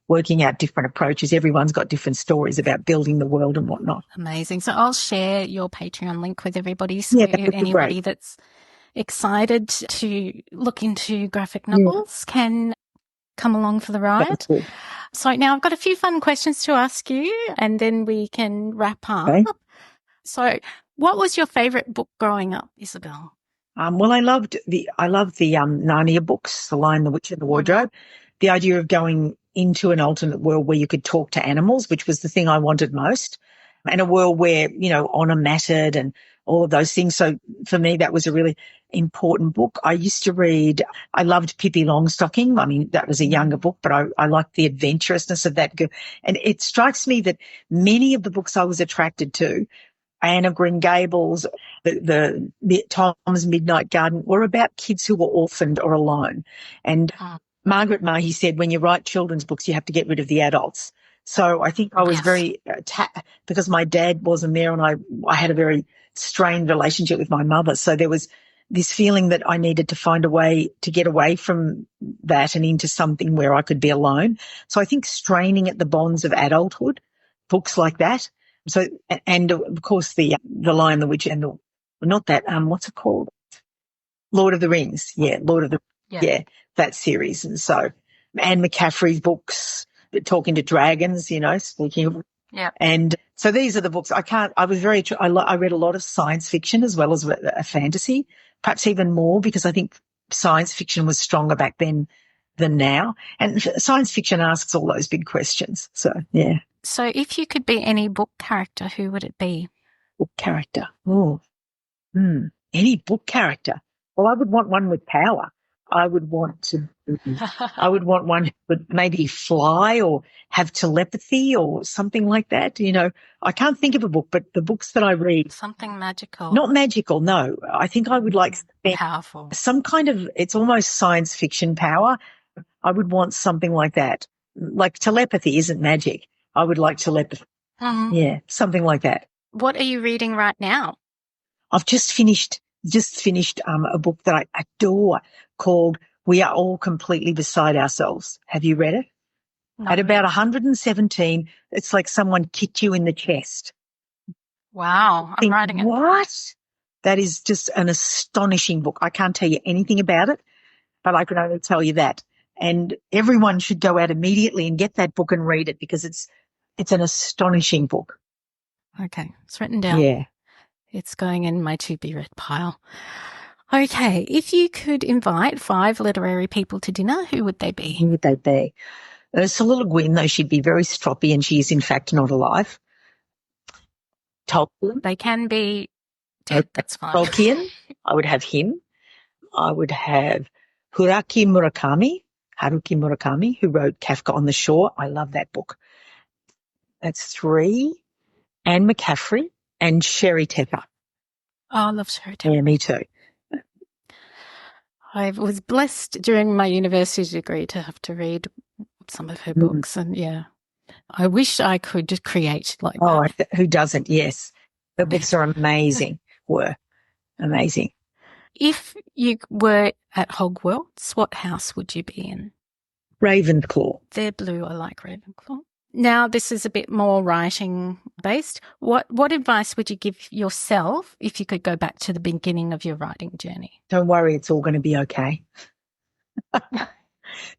working out different approaches. Everyone's got different stories about building the world and whatnot. Amazing. So I'll share your Patreon link with everybody. So anybody that's excited to look into graphic novels can come along for the ride. So now I've got a few fun questions to ask you, and then we can wrap up. Okay. So what was your favourite book growing up, Isabel? Well, I loved the Narnia books, The Lion, the Witch, and the Wardrobe. The idea of going into an alternate world where you could talk to animals, which was the thing I wanted most, and a world where, you know, honour mattered and all of those things. So for me, that was a really important book. I used to read, I loved Pippi Longstocking. I mean, that was a younger book, but I liked the adventurousness of that girl. And it strikes me that many of the books I was attracted to, Anne of Green Gables, the Tom's Midnight Garden, were about kids who were orphaned or alone. And Margaret Mahy said, when you write children's books, you have to get rid of the adults. So I think I was very, because my dad wasn't there and I had a very strained relationship with my mother. So there was this feeling that I needed to find a way to get away from that and into something where I could be alone. So I think straining at the bonds of adulthood, books like that. So, and of course the Lion, the Witch, and what's it called? Lord of the Rings. Yeah, that series. And so Anne McCaffrey's books, Talking to Dragons, you know, speaking of. Yeah. And so these are the books. I read a lot of science fiction as well as a fantasy, perhaps even more, because I think science fiction was stronger back then than now. And science fiction asks all those big questions. So, yeah. So if you could be any book character, who would it be? Book character. Any book character. Well, I would want one with power. I would want one who would maybe fly or have telepathy or something like that. You know, I can't think of a book, but the books that I read. Something magical. Not magical, no. I think I would like powerful. Some kind of, it's almost science fiction power. I would want something like that. Like telepathy isn't magic. I would like telepathy. Mm-hmm. Yeah, something like that. What are you reading right now? I've just finished a book that I adore called We Are All Completely Beside Ourselves. Have you read it? No. At about 117, it's like someone kicked you in the chest. Wow, I'm writing it. What? That is just an astonishing book. I can't tell you anything about it, but I can only tell you that. And everyone should go out immediately and get that book and read it, because it's an astonishing book. Okay, it's written down. Yeah. It's going in my to-be-read pile. Okay, if you could invite 5 literary people to dinner, who would they be? Who would they be? Ursula Le Guin, though she'd be very stroppy and she is in fact not alive. Tolkien. They can be dead, that's fine. Tolkien, I would have him. I would have Haruki Murakami, who wrote Kafka on the Shore. I love that book. That's 3. Anne McCaffrey and Sherry Tepper. Oh, I love Sherry Tepper. Yeah, me too. I was blessed during my university degree to have to read some of her books, and I wish I could create like that. Oh, who doesn't? Yes. The books are amazing. Were amazing. If you were at Hogwarts, what house would you be in? Ravenclaw. They're blue. I like Ravenclaw. Now, this is a bit more writing based. What advice would you give yourself if you could go back to the beginning of your writing journey? Don't worry, it's all going to be okay.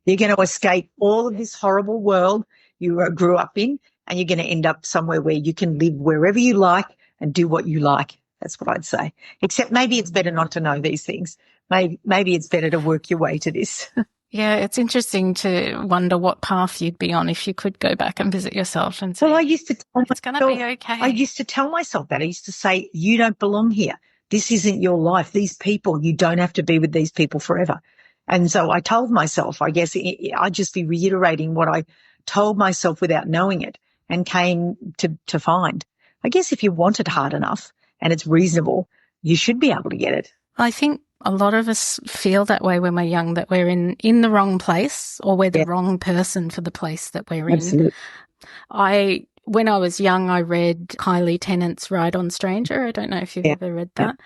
You're going to escape all of this horrible world you grew up in, and you're going to end up somewhere where you can live wherever you like and do what you like. That's what I'd say. Except maybe it's better not to know these things. Maybe it's better to work your way to this. Yeah, it's interesting to wonder what path you'd be on if you could go back and visit yourself and say, well, I used to tell it's going to be okay. I used to tell myself that. I used to say, you don't belong here. This isn't your life. These people, you don't have to be with these people forever. And so I told myself, I guess I'd just be reiterating what I told myself without knowing it, and came to find. I guess if you want it hard enough and it's reasonable, you should be able to get it. I think a lot of us feel that way when we're young, that we're in the wrong place, or we're the wrong person for the place that we're in. Absolutely. When I was young, I read Kylie Tennant's Ride on Stranger. I don't know if you've ever read that.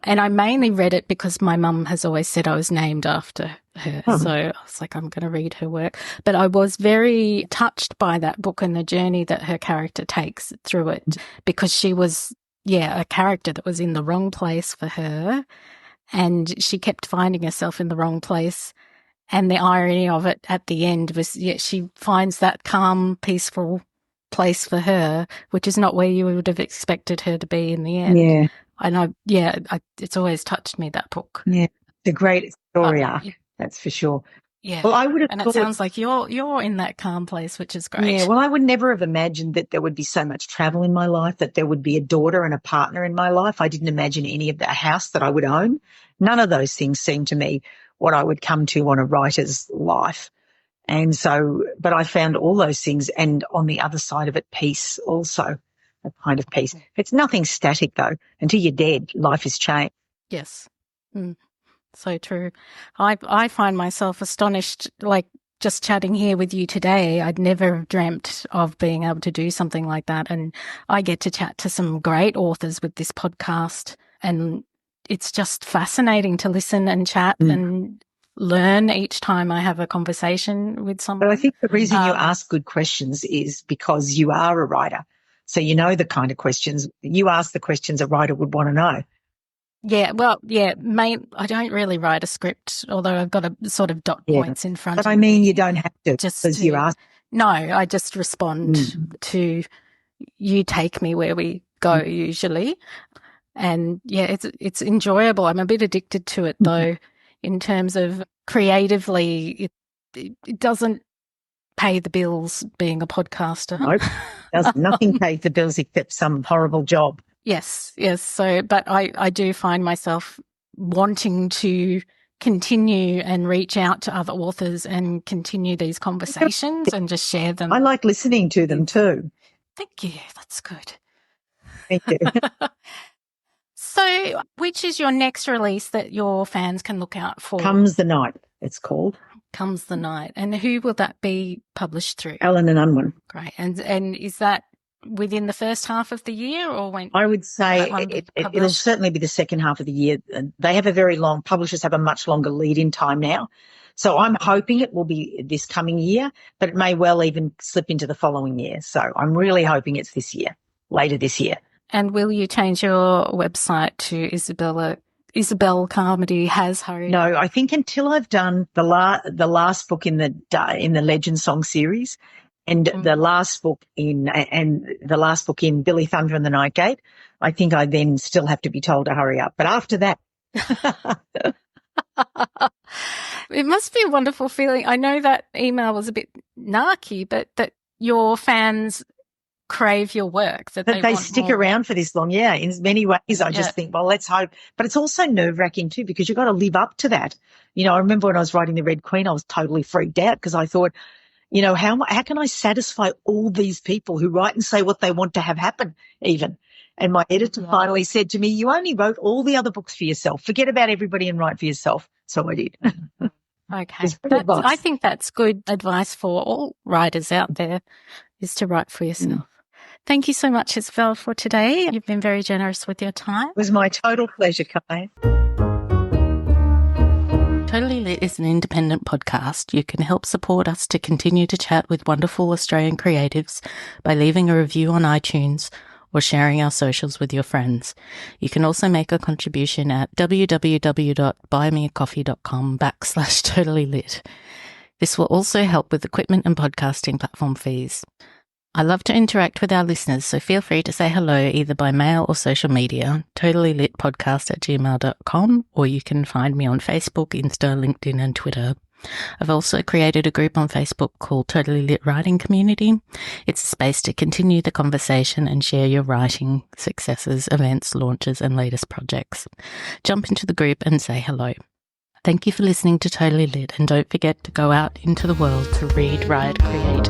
And I mainly read it because my mum has always said I was named after her. So I was like, I'm going to read her work. But I was very touched by that book and the journey that her character takes through it, because she was, a character that was in the wrong place for her. and she kept finding herself in the wrong place. And the irony of it at the end was, she finds that calm, peaceful place for her, which is not where you would have expected her to be in the end. Yeah. And it's always touched me, that book. Yeah. It's a great story arc, that's for sure. Yeah. Well, I would have and thought, it sounds like you're in that calm place, which is great. Yeah, well, I would never have imagined that there would be so much travel in my life, that there would be a daughter and a partner in my life. I didn't imagine any of the house that I would own. None of those things seemed to me what I would come to on a writer's life. And so, but I found all those things, and on the other side of it, peace also, a kind of peace. It's nothing static though. Until you're dead, life is changed. Yes. So true. I find myself astonished, like just chatting here with you today. I'd never dreamt of being able to do something like that. And I get to chat to some great authors with this podcast, and it's just fascinating to listen and chat and learn each time I have a conversation with someone. But I think the reason you ask good questions is because you are a writer. So you know the kind of questions, you ask the questions a writer would want to know. Yeah, well, I don't really write a script, although I've got a sort of dot points in front of me. But I mean, you don't have to, because you ask. No, I just respond to, you take me where we go usually. And it's enjoyable. I'm a bit addicted to it though, in terms of creatively, it doesn't pay the bills being a podcaster. Nope, nothing pays the bills except some horrible job. Yes. So, but I do find myself wanting to continue and reach out to other authors and continue these conversations and just share them. I like listening to them too. Thank you. That's good. Thank you. So, which is your next release that your fans can look out for? Comes the Night, it's called. Comes the Night. And who will that be published through? Allen and Unwin. Great. And is that within the first half of the year, or when? I would say it'll certainly be the second half of the year. They have publishers have a much longer lead-in time now. So I'm hoping it will be this coming year, but it may well even slip into the following year. So I'm really hoping it's this year, later this year. And will you change your website to Isobelle Carmody Has Hurried? No, I think until I've done the last book in the Legend Song series, and the last book in Billy Thunder and the Night Gate, I think I then still have to be told to hurry up. But after that, it must be a wonderful feeling. I know that email was a bit narky, but that your fans crave your work, that they stick around for this long. Yeah, in many ways, I just think, well, let's hope. But it's also nerve-wracking too, because you've got to live up to that. You know, I remember when I was writing The Red Queen, I was totally freaked out because I thought, you know, how can I satisfy all these people who write and say what they want to have happen even? And my editor finally said to me, you only wrote all the other books for yourself. Forget about everybody and write for yourself. So I did. Okay. I think that's good advice for all writers out there, is to write for yourself. Thank you so much, Isabel, for today. You've been very generous with your time. It was my total pleasure, Kai. Totally Lit is an independent podcast. You can help support us to continue to chat with wonderful Australian creatives by leaving a review on iTunes or sharing our socials with your friends. You can also make a contribution at www.buymeacoffee.com/totallylit. This will also help with equipment and podcasting platform fees. I love to interact with our listeners, so feel free to say hello either by mail or social media, totallylitpodcast@gmail.com, or you can find me on Facebook, Insta, LinkedIn and Twitter. I've also created a group on Facebook called Totally Lit Writing Community. It's a space to continue the conversation and share your writing successes, events, launches and latest projects. Jump into the group and say hello. Thank you for listening to Totally Lit, and don't forget to go out into the world to read, write, create,